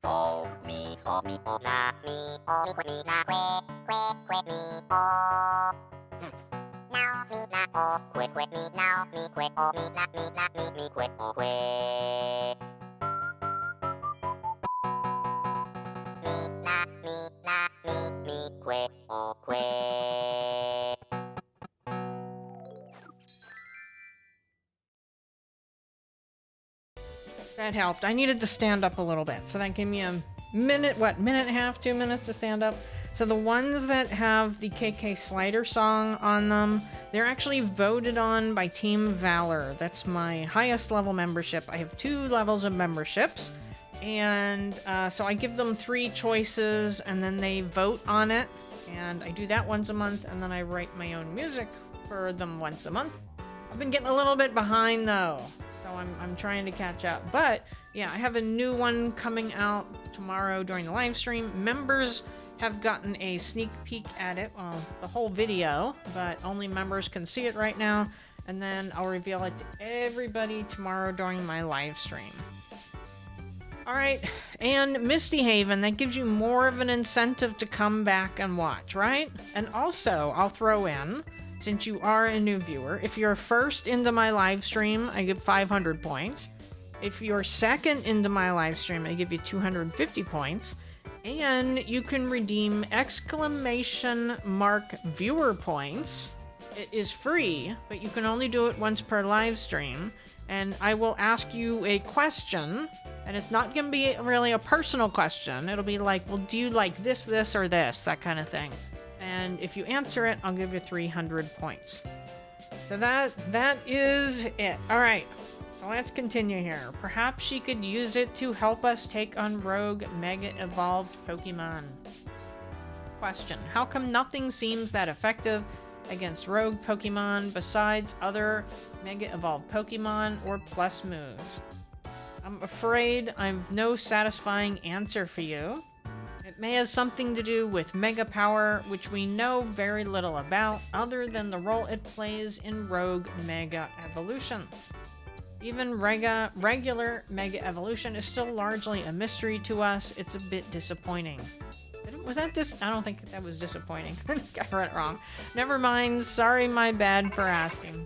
Oh me oh na me me na me oh. Now me na oh me now me oh me na me oh Me oh That helped. I needed to stand up a little bit, so that gave me a minute, minute and a half, 2 minutes to stand up. So the ones that have the KK Slider song on them, they're actually voted on by Team Valor. That's my highest level membership. I have 2 levels of memberships, and so I give them 3 choices, and then they vote on it, and I do that once a month, and then I write my own music for them once a month. I've been getting a little bit behind though, so I'm trying to catch up. But yeah, I have a new one coming out tomorrow during the live stream. Members have gotten a sneak peek at it, well, the whole video, but only members can see it right now, and then I'll reveal it to everybody tomorrow during my live stream. Alright, and Misty Haven, that gives you more of an incentive to come back and watch, right? And also, I'll throw in, since you are a new viewer, if you're first into my live stream, I give 500 points. If you're second into my live stream, I give you 250 points. And you can redeem exclamation mark viewer points. It is free, but you can only do it once per live stream. And I will ask you a question, and it's not going to be really a personal question. It'll be like, well, do you like this, this, or this? That kind of thing. And if you answer it, I'll give you 300 points. So that is it. All right. So let's continue here. Perhaps she could use it to help us take on rogue mega evolved Pokemon. Question: how come nothing seems that effective against rogue Pokemon besides other mega evolved Pokemon or plus moves? I'm afraid I've no satisfying answer for you. It may have something to do with Mega Power, which we know very little about, other than the role it plays in Rogue Mega Evolution. Even regular Mega Evolution is still largely a mystery to us. It's a bit disappointing. Was that I don't think that was disappointing. I think I read it wrong. Never mind. Sorry, my bad for asking.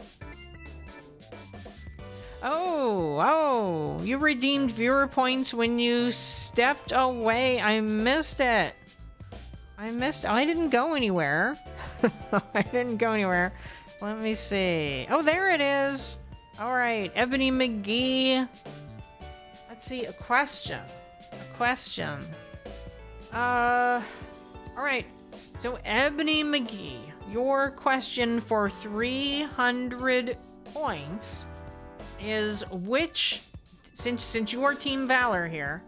Oh, you redeemed viewer points when you stepped away. I missed it. I didn't go anywhere. I didn't go anywhere. Let me see. Oh, there it is. All right, Ebony McGee. Let's see, a question. All right. So, Ebony McGee, your question for 300 points is which, since you are Team Valor here,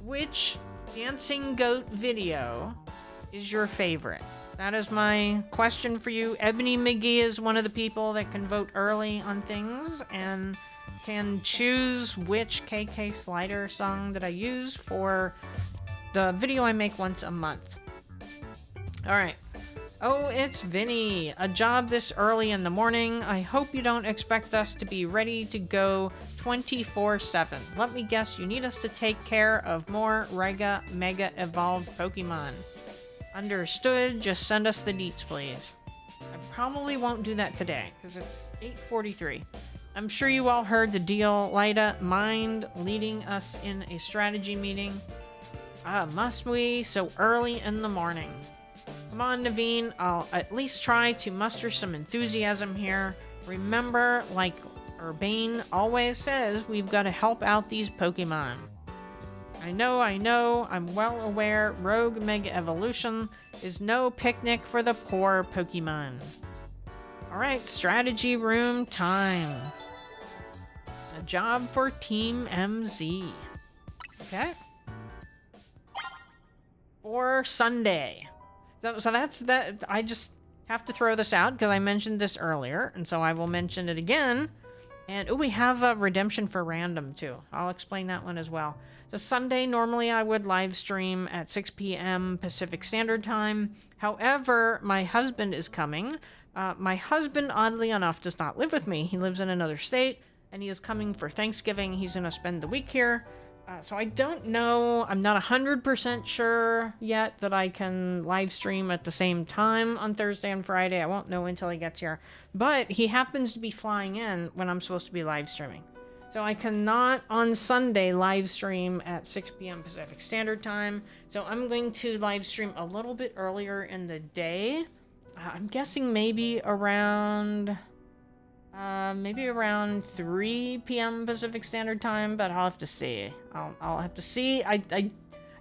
which Dancing Goat video is your favorite? That is my question for you. Ebony McGee is one of the people that can vote early on things and can choose which KK Slider song that I use for the video I make once a month. All right. Oh, it's Vinny. A job this early in the morning. I hope you don't expect us to be ready to go 24/7. Let me guess, you need us to take care of more Rega Mega Evolved Pokemon. Understood. Just send us the deets, please. I probably won't do that today, because it's 8:43. I'm sure you all heard the deal. Lyda, mind leading us in a strategy meeting? Must we? So early in the morning. Come on, Naveen. I'll at least try to muster some enthusiasm here. Remember, like Urbane always says, we've got to help out these Pokemon. I know. I'm well aware Rogue Mega Evolution is no picnic for the poor Pokemon. Alright, strategy room time. A job for Team MZ. Okay. For Sunday. So that's that. I just have to throw this out because I mentioned this earlier, and so I will mention it again. And we have a redemption for random too. I'll explain that one as well. So Sunday, normally I would live stream at 6 p.m. Pacific Standard Time. However, my husband is coming. My husband, oddly enough, does not live with me. He lives in another state, and he is coming for Thanksgiving. He's going to spend the week here. So I don't know. I'm not 100% sure yet that I can live stream at the same time on Thursday and Friday. I won't know until he gets here. But he happens to be flying in when I'm supposed to be live streaming. So I cannot on Sunday live stream at 6 p.m. Pacific Standard Time. So I'm going to live stream a little bit earlier in the day. I'm guessing maybe around 3 p.m. Pacific Standard Time, but I'll have to see. I'll have to see. I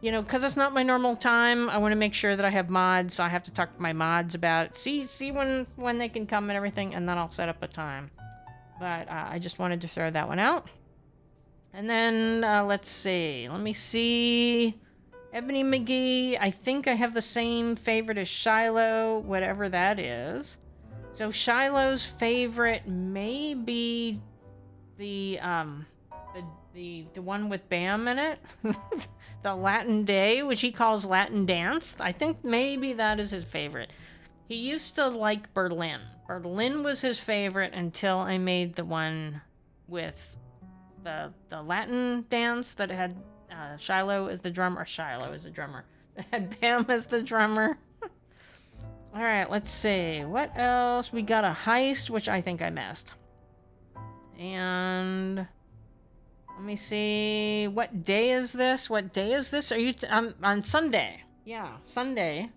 you know, because it's not my normal time, I want to make sure that I have mods, so I have to talk to my mods about it. See when they can come and everything, and then I'll set up a time. But I just wanted to throw that one out. And then, let's see. Let me see. Ebony McGee. I think I have the same favorite as Shiloh, whatever that is. So Shiloh's favorite may be the one with Bam in it. The Latin Day, which he calls Latin Dance. I think maybe that is his favorite. He used to like Berlin. Berlin was his favorite until I made the one with the Latin dance that had Shiloh as the drummer. Or Shiloh as the drummer. That had Bam as the drummer. Alright, let's see. What else? We got a heist, which I think I missed. And let me see. What day is this? What day is this? Are you on Sunday? Yeah, Sunday.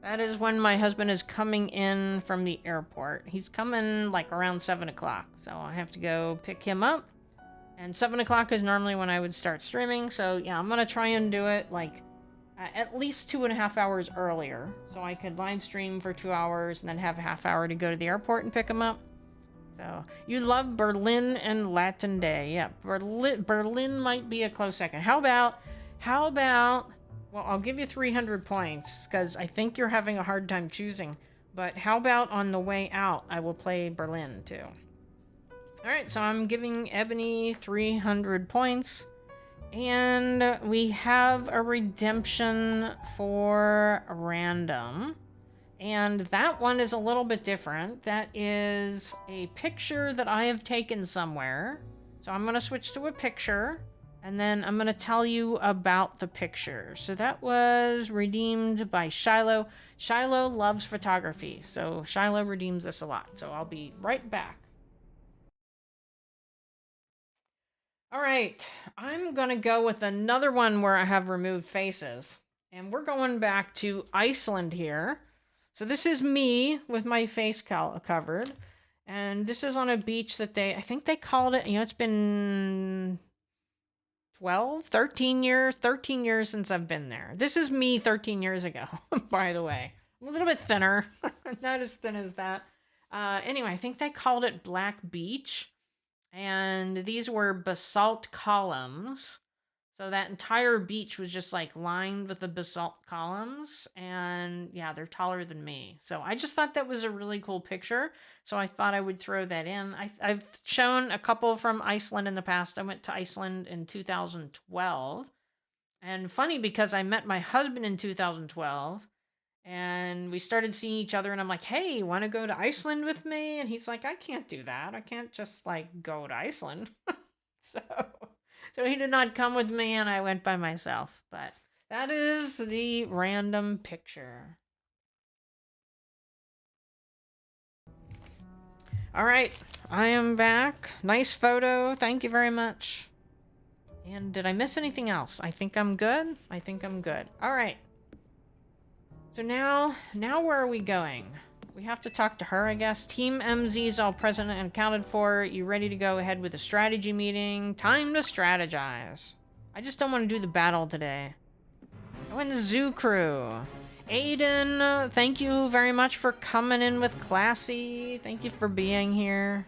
That is when my husband is coming in from the airport. He's coming like around 7 o'clock. So I have to go pick him up. And 7 o'clock is normally when I would start streaming. So yeah, I'm going to try and do it like at least 2.5 hours earlier. So I could live stream for 2 hours and then have a half hour to go to the airport and pick him up. So you love Berlin and Latin Day. Yeah, Berlin might be a close second. How about, well, I'll give you 300 points because I think you're having a hard time choosing. But how about on the way out, I will play Berlin too. Alright, so I'm giving Ebony 300 points. And we have a redemption for random. And that one is a little bit different. That is a picture that I have taken somewhere. So I'm going to switch to a picture. And then I'm going to tell you about the picture. So that was redeemed by Shiloh. Shiloh loves photography. So Shiloh redeems this a lot. So I'll be right back. All right, I'm going to go with another one where I have removed faces. And we're going back to Iceland here. So this is me with my face covered. And this is on a beach that I think they called it, you know, it's been 13 years since I've been there. This is me 13 years ago, by the way. A little bit thinner, not as thin as that. Anyway, I think they called it Black Beach. And these were basalt columns. So that entire beach was just like lined with the basalt columns. And yeah, they're taller than me. So I just thought that was a really cool picture. So I thought I would throw that in. I've shown a couple from Iceland in the past. I went to Iceland in 2012. And funny because I met my husband in 2012 and we started seeing each other and I'm like, hey, want to go to Iceland with me? And he's like, I can't do that. I can't just like go to Iceland. So he did not come with me and I went by myself. But that is the random picture. All right, I am back. Nice photo. Thank you very much. And did I miss anything else? I think I'm good. I think I'm good. All right. So now where are we going? We have to talk to her, I guess. Team MZ is all present and accounted for. You ready to go ahead with a strategy meeting? Time to strategize. I just don't want to do the battle today. Oh, and the zoocrew. Aiden, thank you very much for coming in with Classy. Thank you for being here.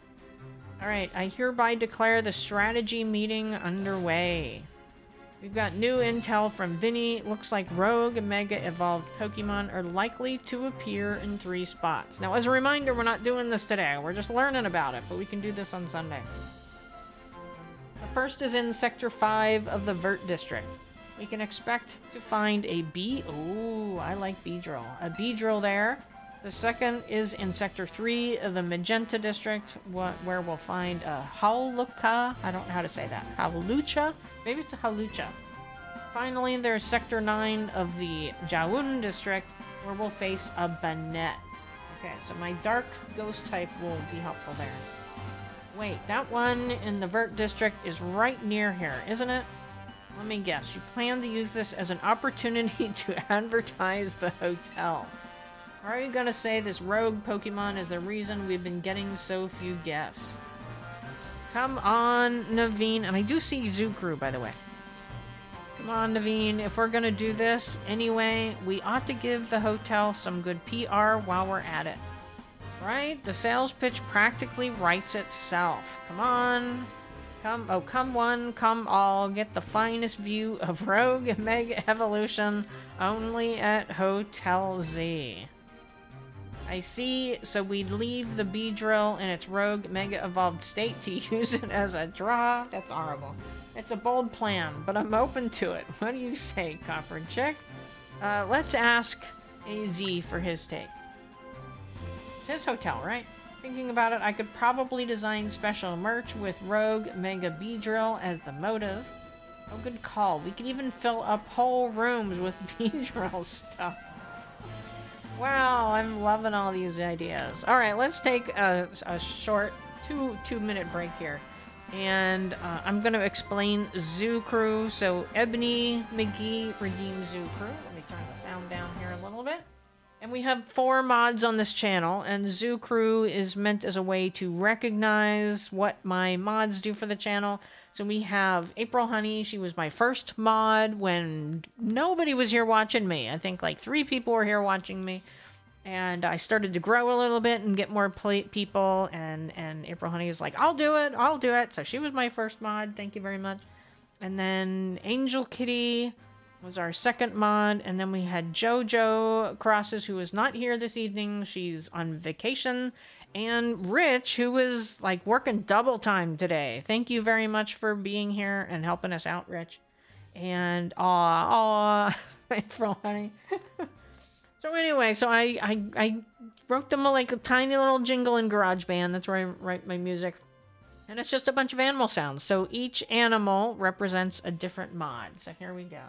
Alright, I hereby declare the strategy meeting underway. We've got new intel from Vinny. Looks like rogue and mega evolved Pokemon are likely to appear in 3 spots. Now, as a reminder, we're not doing this today. We're just learning about it, but we can do this on Sunday. The first is in Sector 5 of the Vert District. We can expect to find a bee. Ooh, I like Beedrill. A Beedrill there. The second is in Sector 3 of the Magenta District, where we'll find a Howlucha. I don't know how to say that. Howlucha? Maybe it's a Howlucha. Finally, there's Sector 9 of the Jaun District, where we'll face a Banette. Okay, so my Dark Ghost type will be helpful there. Wait, that one in the Vert District is right near here, isn't it? Let me guess. You plan to use this as an opportunity to advertise the hotel. Are you gonna say this rogue Pokemon is the reason we've been getting so few guests? Come on, Naveen. And I do see zoocrew, by the way. Come on, Naveen. If we're gonna do this anyway, we ought to give the hotel some good PR while we're at it. Right? The sales pitch practically writes itself. Come on. Come one, come all. Get the finest view of Rogue and Mega Evolution only at Hotel Z. I see, so we'd leave the Beedrill in its rogue mega evolved state to use it as a draw. That's horrible. It's a bold plan, but I'm open to it. What do you say, Copper Chick? Let's ask AZ for his take. It's his hotel, right? Thinking about it, I could probably design special merch with rogue mega Beedrill as the motive. Oh, good call. We could even fill up whole rooms with Beedrill stuff. Wow, I'm loving all these ideas. All right, let's take a short two-minute break here. And I'm going to explain zoocrew. So Ebony McGee redeems zoocrew. Let me turn the sound down here a little bit. And we have 4 mods on this channel. And zoocrew is meant as a way to recognize what my mods do for the channel. So we have April Honey. She was my first mod when nobody was here watching me. I think like 3 people were here watching me. And I started to grow a little bit and get more people. And April Honey is like, I'll do it. So she was my first mod. Thank you very much. And then Angel Kitty was our second mod. And then we had JoJo Crosses, who is not here this evening. She's on vacation. And Rich, who was like working double time today. Thank you very much for being here and helping us out, Rich. And April Honey. So anyway, so I wrote them like a tiny little jingle in GarageBand. That's where I write my music. And it's just a bunch of animal sounds. So each animal represents a different mod. So here we go.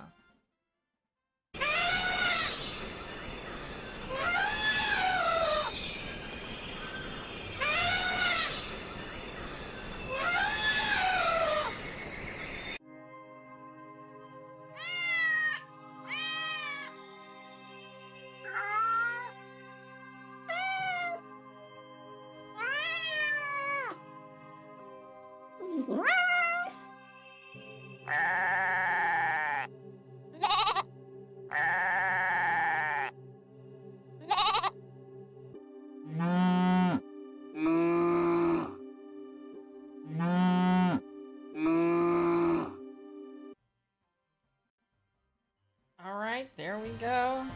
There we go.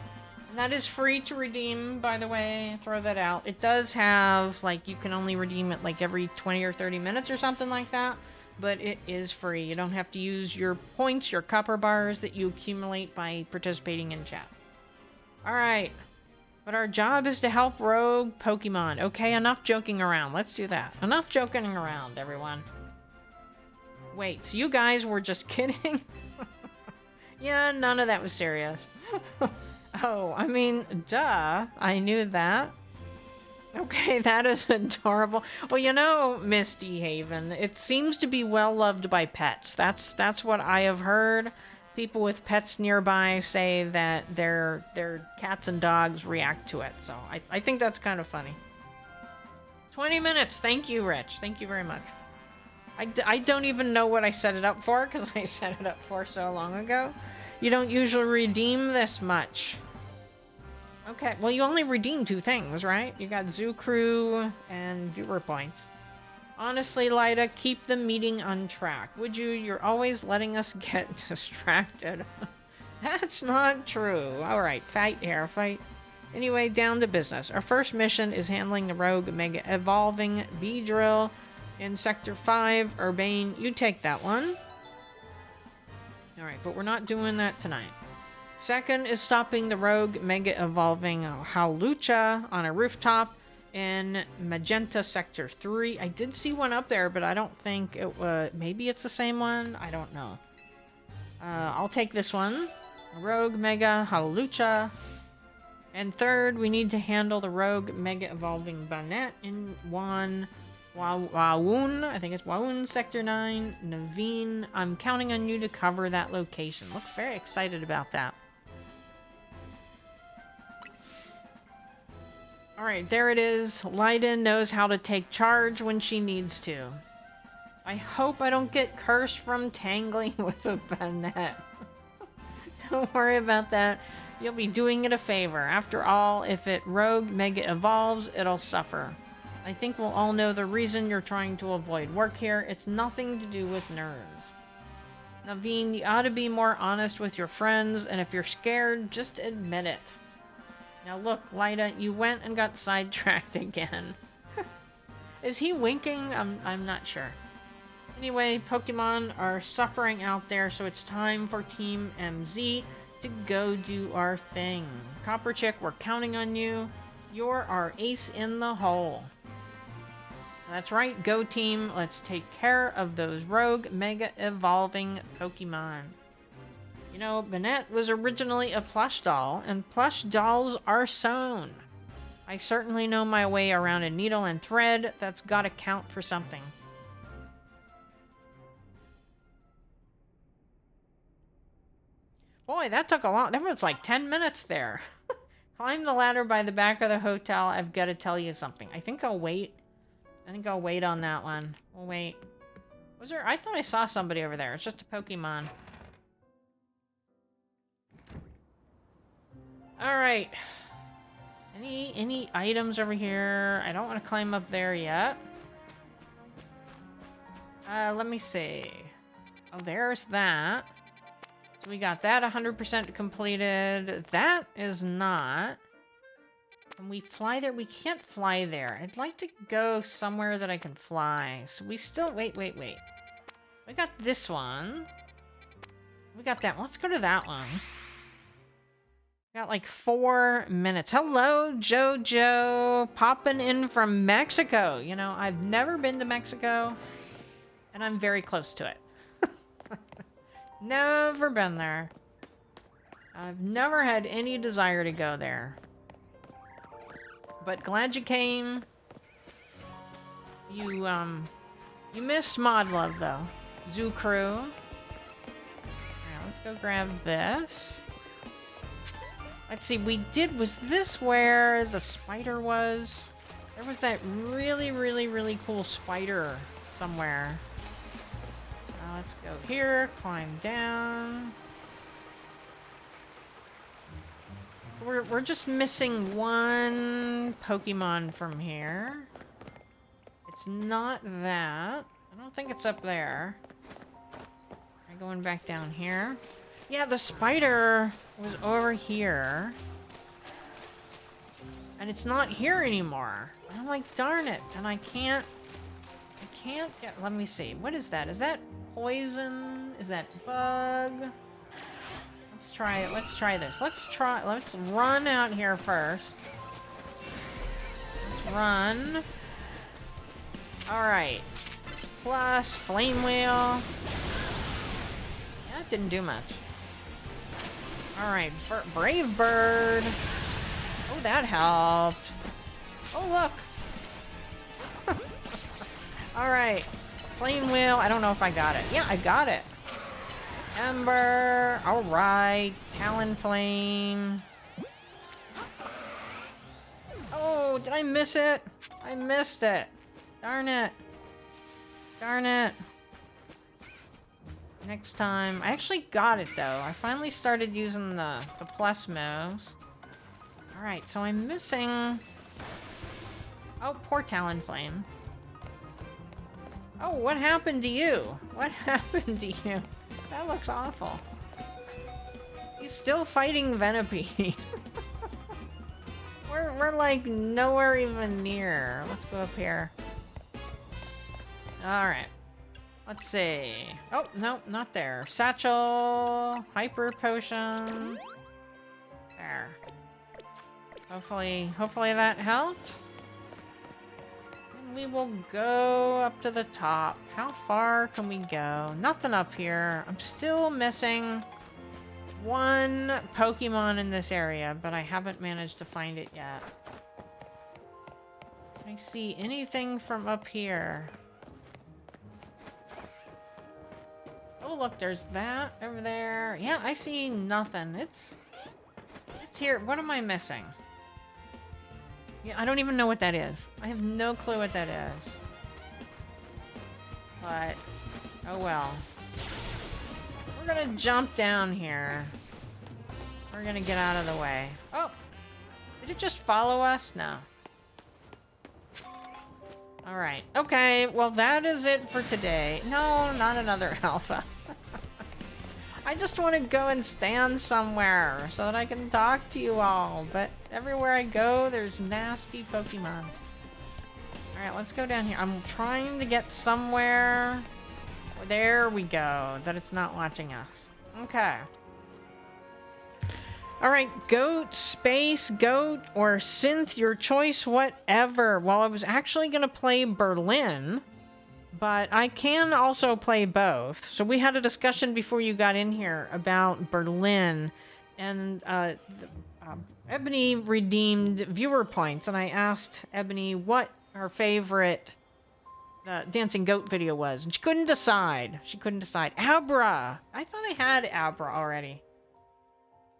And that is free to redeem, by the way. Throw that out. It does have, like, you can only redeem it, like, every 20 or 30 minutes or something like that. but it is free. You don't have to use your points, your copper bars that you accumulate by participating in chat. Alright. But our job is to help rogue Pokemon. Okay, enough joking around. Let's do that. Enough joking around, everyone. Wait, so you guys were just kidding? Yeah, none of that was serious. Oh, I mean, duh. I knew that. Okay, that is adorable. Well, you know, Misty Haven, it seems to be well loved by pets. That's what I have heard. People with pets nearby say that their cats and dogs react to it. So I think that's kind of funny. 20 minutes. Thank you, Rich. Thank you very much. I don't even know what I set it up for because I set it up for so long ago. You don't usually redeem this much. Okay, well, you only redeem 2 things, right? You got zoocrew and viewer points. Honestly, Lyda, keep the meeting on track. Would you? You're always letting us get distracted. That's not true. Alright, fight here, fight. Anyway, down to business. Our first mission is handling the rogue mega evolving Beedrill in Sector 5. Urbane, you take that one. Alright, but we're not doing that tonight. Second is stopping the rogue mega evolving Howlucha on a rooftop in Magenta Sector 3. I did see one up there, but I don't think it was... Maybe it's the same one? I don't know. I'll take this one. Rogue Mega Howlucha. And third, we need to handle the rogue Mega Evolving Banette in Wawoon. I think it's Wawoon Sector 9. Naveen, I'm counting on you to cover that location. Looks very excited about that. Alright, there it is. Lyda knows how to take charge when she needs to. I hope I don't get cursed from tangling with a Banette. Don't worry about that. You'll be doing it a favor. After all, if it rogue mega evolves, it'll suffer. I think we'll all know the reason you're trying to avoid work here. It's nothing to do with nerves. Naveen, you ought to be more honest with your friends, and if you're scared, just admit it. Now look, Lyda, you went and got sidetracked again. Is he winking? I'm not sure. Anyway, Pokemon are suffering out there, so it's time for Team MZ to go do our thing. Copper Chick, we're counting on you. You're our ace in the hole. That's right, go team. Let's take care of those rogue mega evolving Pokemon. You know, Banette was originally a plush doll, and plush dolls are sewn. I certainly know my way around a needle and thread. That's gotta count for something. Boy, that took a long... That was like 10 minutes there. Climb the ladder by the back of the hotel. I've got to tell you something. I think I'll wait. I think I'll wait on that one. We'll wait. Was there... I thought I saw somebody over there. It's just a Pokemon. Alright. Any items over here? I don't want to climb up there yet. Let me see. Oh, there's that. So we got that 100% completed. That is not. Can we fly there? We can't fly there. I'd like to go somewhere that I can fly. So we still... Wait. We got this one. We got that one. Let's go to that one. Got like 4 minutes. Hello, Jojo. Popping in from Mexico. You know, I've never been to Mexico. And I'm very close to it. Never been there. I've never had any desire to go there. But glad you came. You missed Mod Love, though. Zoocrew. Alright, let's go grab this. Let's see, was this where the spider was? There was that really cool spider somewhere. Let's go here, climb down. We're just missing one Pokemon from here. It's not that. I don't think it's up there. I'm going back down here. Yeah, the spider was over here. And it's not here anymore. I'm like, darn it. And I can't can't get... Let me see. What is that? Is that poison? Is that bug? Let's try it. Let's try this. Let's run out here first. Let's run. Alright. Plus, flame wheel. That didn't do much. Alright, brave bird. Oh, that helped. Oh, look. Alright. Flame wheel. I don't know if I got it. Yeah, I got it. Ember. Alright. Talon flame. Oh, did I miss it? I missed it. Darn it. Darn it. Next time. I actually got it, though. I finally started using the plus moves. Alright, so I'm missing... Oh, poor Talon Flame. Oh, what happened to you? What happened to you? That looks awful. He's still fighting Venipede. We're like nowhere even near. Let's go up here. Alright. Let's see. Oh, no, not there. Satchel. Hyper potion. There. Hopefully that helped. And we will go up to the top. How far can we go? Nothing up here. I'm still missing one Pokemon in this area, but I haven't managed to find it yet. Can I see anything from up here? Oh, look, there's that over there. Yeah, I see nothing. It's here. What am I missing? Yeah, I don't even know what that is. I have no clue what that is. But, oh well. We're gonna jump down here. We're gonna get out of the way. Oh! Did it just follow us? No. Alright. Okay, well that is it for today. No, not another alpha. I just want to go and stand somewhere so that I can talk to you all. But everywhere I go, there's nasty Pokemon. Alright, let's go down here. I'm trying to get somewhere. There we go. That it's not watching us. Okay. Alright, goat, space, goat, or synth, your choice, whatever. Well, I was actually going to play Berlin, but I can also play both. So we had a discussion before you got in here about Berlin, and Ebony redeemed viewer points, and I asked Ebony what her favorite Dancing Goat video was, and she couldn't decide. She couldn't decide. Abra! I thought I had Abra already.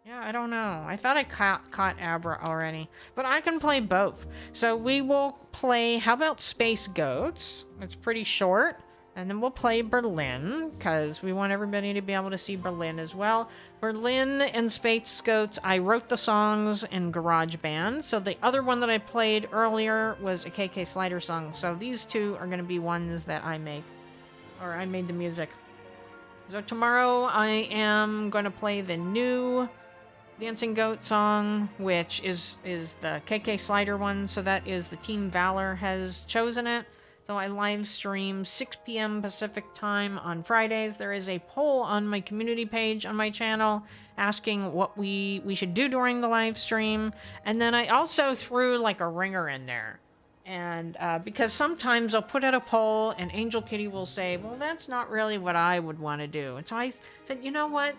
Yeah, I don't know. I thought I caught Abra already. But I can play both. So we will play, how about Space Goats? It's pretty short. And then we'll play Berlin, because we want everybody to be able to see Berlin as well. Berlin and Space Goats, I wrote the songs in GarageBand. So the other one that I played earlier was a KK Slider song. So these two are going to be ones that I make. Or I made the music. So tomorrow I am going to play the new Dancing Goat song, which is the KK Slider one, so that is the Team Valor has chosen it. So I live stream 6 p.m. Pacific time on Fridays. There is a poll on my community page on my channel asking what we should do during the live stream. And then I also threw like a ringer in there. And because sometimes I'll put out a poll and Angel Kitty will say, well, that's not really what I would want to do. And so I said, you know what?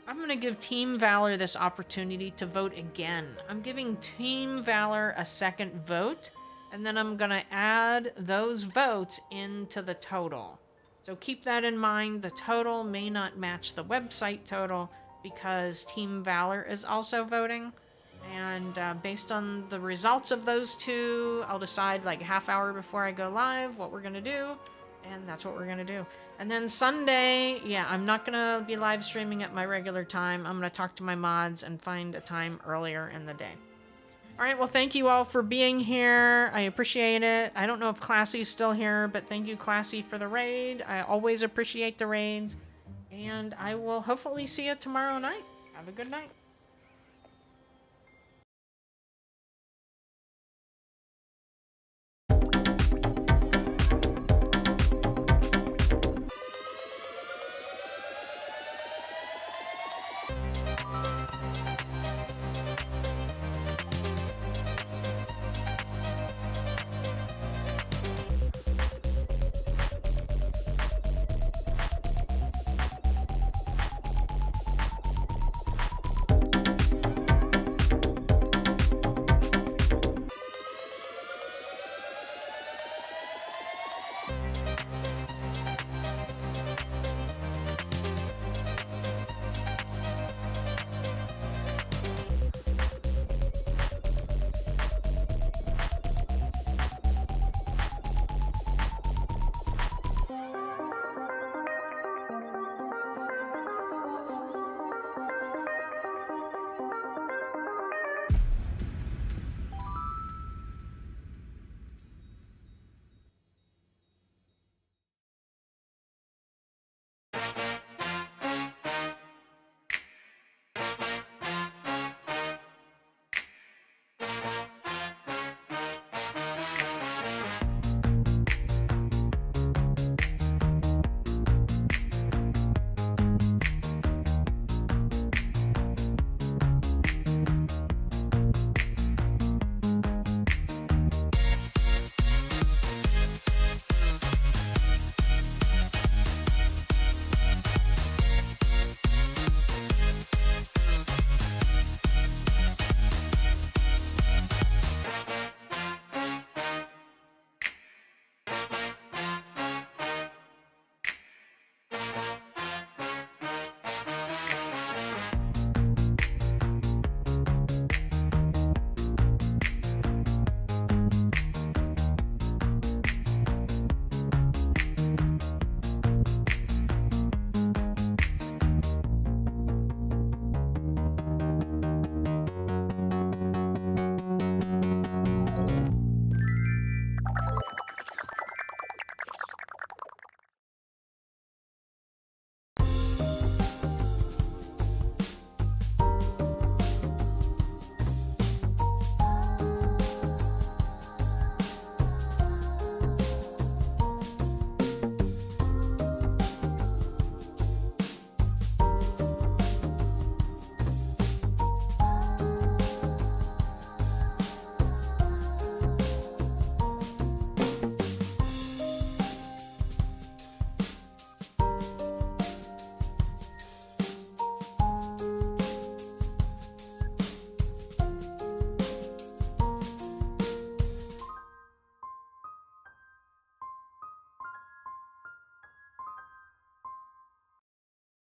I'm going to give Team Valor this opportunity to vote again. I'm giving Team Valor a second vote, and then I'm going to add those votes into the total. So keep that in mind. The total may not match the website total because Team Valor is also voting. And based on the results of those two, I'll decide like a half hour before I go live what we're going to do. And that's what we're going to do. And then Sunday, yeah, I'm not going to be live streaming at my regular time. I'm going to talk to my mods and find a time earlier in the day. All right, well, thank you all for being here. I appreciate it. I don't know if Classy's still here, but thank you, Classy, for the raid. I always appreciate the raids. And I will hopefully see you tomorrow night. Have a good night.